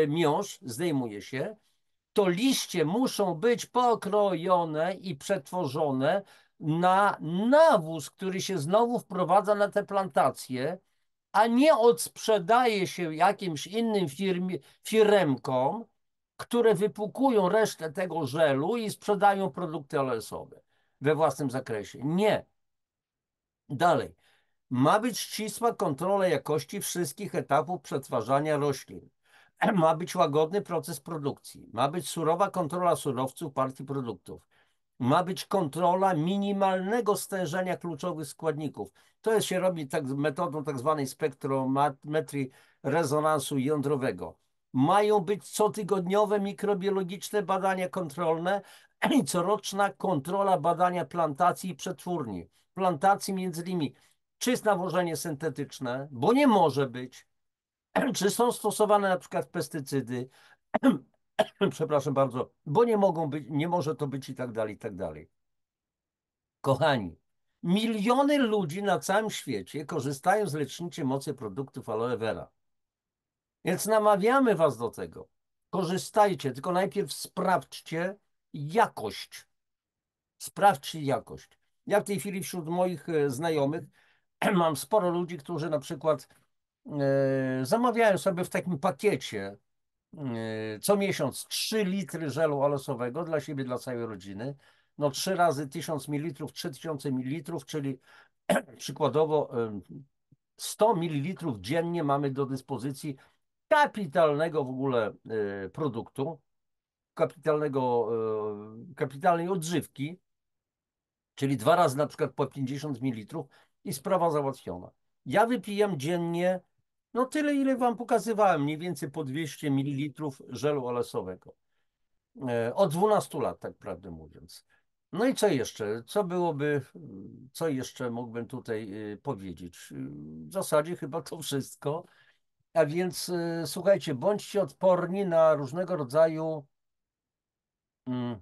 miąższ, zdejmuje się, to liście muszą być pokrojone i przetworzone na nawóz, który się znowu wprowadza na te plantacje, a nie odsprzedaje się jakimś innym firemkom, które wypłukują resztę tego żelu i sprzedają produkty aloesowe we własnym zakresie. Nie. Dalej. Ma być ścisła kontrola jakości wszystkich etapów przetwarzania roślin. Ma być łagodny proces produkcji. Ma być surowa kontrola surowców, partii produktów. Ma być kontrola minimalnego stężenia kluczowych składników. To się robi metodą tak zwanej spektrometrii rezonansu jądrowego. Mają być cotygodniowe mikrobiologiczne badania kontrolne i coroczna kontrola badania plantacji i przetwórni. Plantacji między innymi, czy jest nawożenie syntetyczne, bo nie może być, czy są stosowane na przykład pestycydy, przepraszam bardzo, bo nie mogą być, nie może to być i tak dalej, i tak dalej. Kochani, miliony ludzi na całym świecie korzystają z leczniczej mocy produktów aloe vera. Więc namawiamy Was do tego. Korzystajcie, tylko najpierw sprawdźcie jakość. Sprawdźcie jakość. Ja w tej chwili wśród moich znajomych mam sporo ludzi, którzy na przykład zamawiają sobie w takim pakiecie co miesiąc 3 litry żelu aloesowego dla siebie, dla całej rodziny. No 3 razy 1000 ml, 3000 ml, czyli przykładowo 100 ml dziennie mamy do dyspozycji kapitalnego w ogóle produktu, kapitalnej odżywki, czyli 2 razy na przykład po 50 ml i sprawa załatwiona. Ja wypijam dziennie, no tyle, ile wam pokazywałem, mniej więcej po 200 ml żelu olesowego. Od 12 lat, tak prawdę mówiąc. No i co jeszcze? Co jeszcze mógłbym tutaj powiedzieć? W zasadzie chyba to wszystko. A więc słuchajcie, bądźcie odporni na różnego rodzaju mm,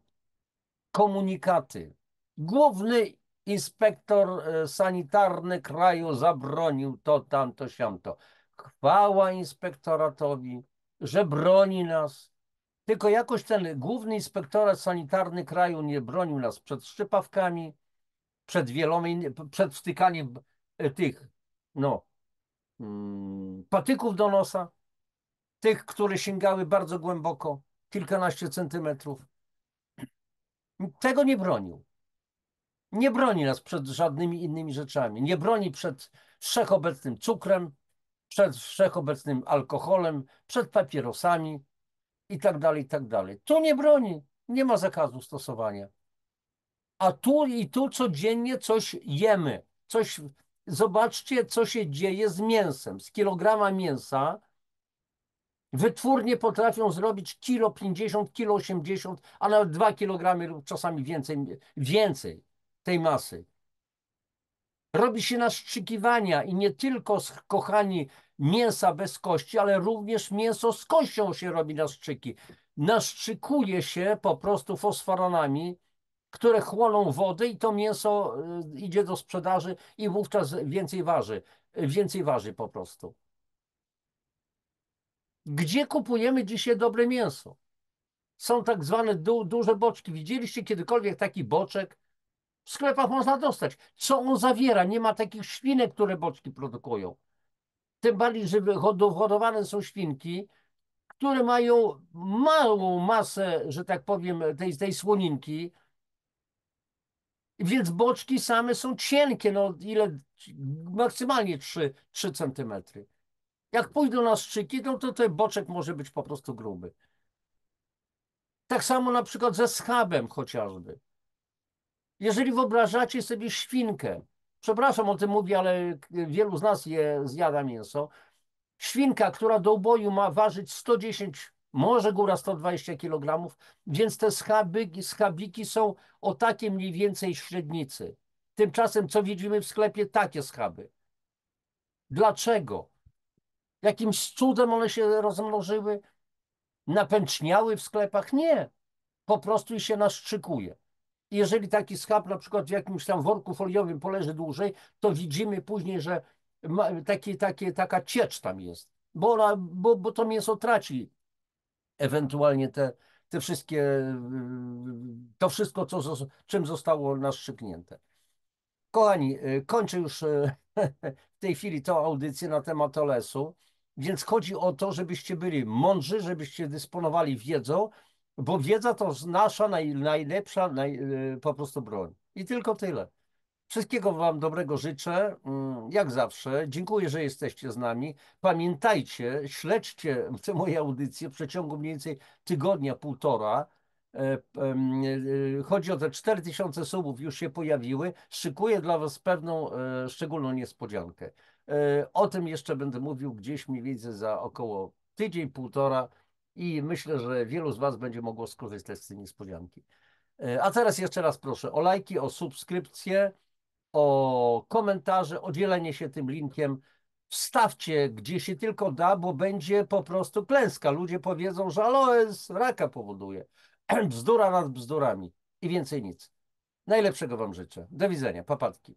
komunikaty. Główny inspektor sanitarny kraju zabronił to, tamto, siamto. Chwała inspektoratowi, że broni nas. Tylko jakoś ten główny inspektorat sanitarny kraju nie bronił nas przed szczypawkami, przed wieloma, przed wtykaniem tych, no, patyków do nosa, tych, które sięgały bardzo głęboko, kilkanaście centymetrów. Tego nie bronił. Nie broni nas przed żadnymi innymi rzeczami. Nie broni przed wszechobecnym cukrem, przed wszechobecnym alkoholem, przed papierosami i tak dalej, i tak dalej. Tu nie broni. Nie ma zakazu stosowania. A tu i tu codziennie coś jemy. Coś, zobaczcie, co się dzieje z mięsem. Z kilograma mięsa wytwórnie potrafią zrobić kilo 50, kilo 80, a nawet 2 kilogramy lub czasami więcej tej masy. Robi się naszczykiwania i nie tylko, kochani, mięsa bez kości, ale również mięso z kością się robi naszczyki. Naszczykuje się po prostu fosforanami, które chłoną wodę i to mięso idzie do sprzedaży i wówczas więcej waży po prostu. Gdzie kupujemy dzisiaj dobre mięso? Są tak zwane duże boczki. Widzieliście kiedykolwiek taki boczek? W sklepach można dostać. Co on zawiera? Nie ma takich świnek, które boczki produkują. Tym bardziej, że hodowane są świnki, które mają małą masę, że tak powiem, tej słoninki, więc boczki same są cienkie, no ile, maksymalnie 3 centymetry. Jak pójdą na szczyki, no to ten boczek może być po prostu gruby. Tak samo na przykład ze schabem chociażby. Jeżeli wyobrażacie sobie świnkę, przepraszam, o tym mówię, ale wielu z nas zjada mięso, świnka, która do uboju ma ważyć 110, może góra 120 kg, więc te schabiki są o takiej mniej więcej średnicy. Tymczasem, co widzimy w sklepie, takie schaby. Dlaczego? Jakimś cudem one się rozmnożyły? Napęczniały w sklepach? Nie. Po prostu się naszczykuje. Jeżeli taki schab na przykład w jakimś tam worku foliowym poleży dłużej, to widzimy później, że taka ciecz tam jest, bo to mięso traci ewentualnie te wszystkie, to wszystko, czym zostało naszczyknięte. Kochani, kończę już w tej chwili tą audycję na temat OLS-u, więc chodzi o to, żebyście byli mądrzy, żebyście dysponowali wiedzą, bo wiedza to nasza najlepsza po prostu broń. I tylko tyle. Wszystkiego wam dobrego życzę, jak zawsze. Dziękuję, że jesteście z nami. Pamiętajcie, śledźcie te moje audycje w przeciągu mniej więcej tygodnia, półtora. Chodzi o te 4000 subów, już się pojawiły. Szykuję dla was pewną szczególną niespodziankę. O tym jeszcze będę mówił gdzieś mniej więcej za około tydzień, półtora i myślę, że wielu z was będzie mogło skorzystać z tej niespodzianki. A teraz jeszcze raz proszę o lajki, o subskrypcję, o komentarze, o dzielenie się tym linkiem. Wstawcie, gdzie się tylko da, bo będzie po prostu klęska. Ludzie powiedzą, że aloes raka powoduje. Bzdura nad bzdurami i więcej nic. Najlepszego wam życzę. Do widzenia. Papatki.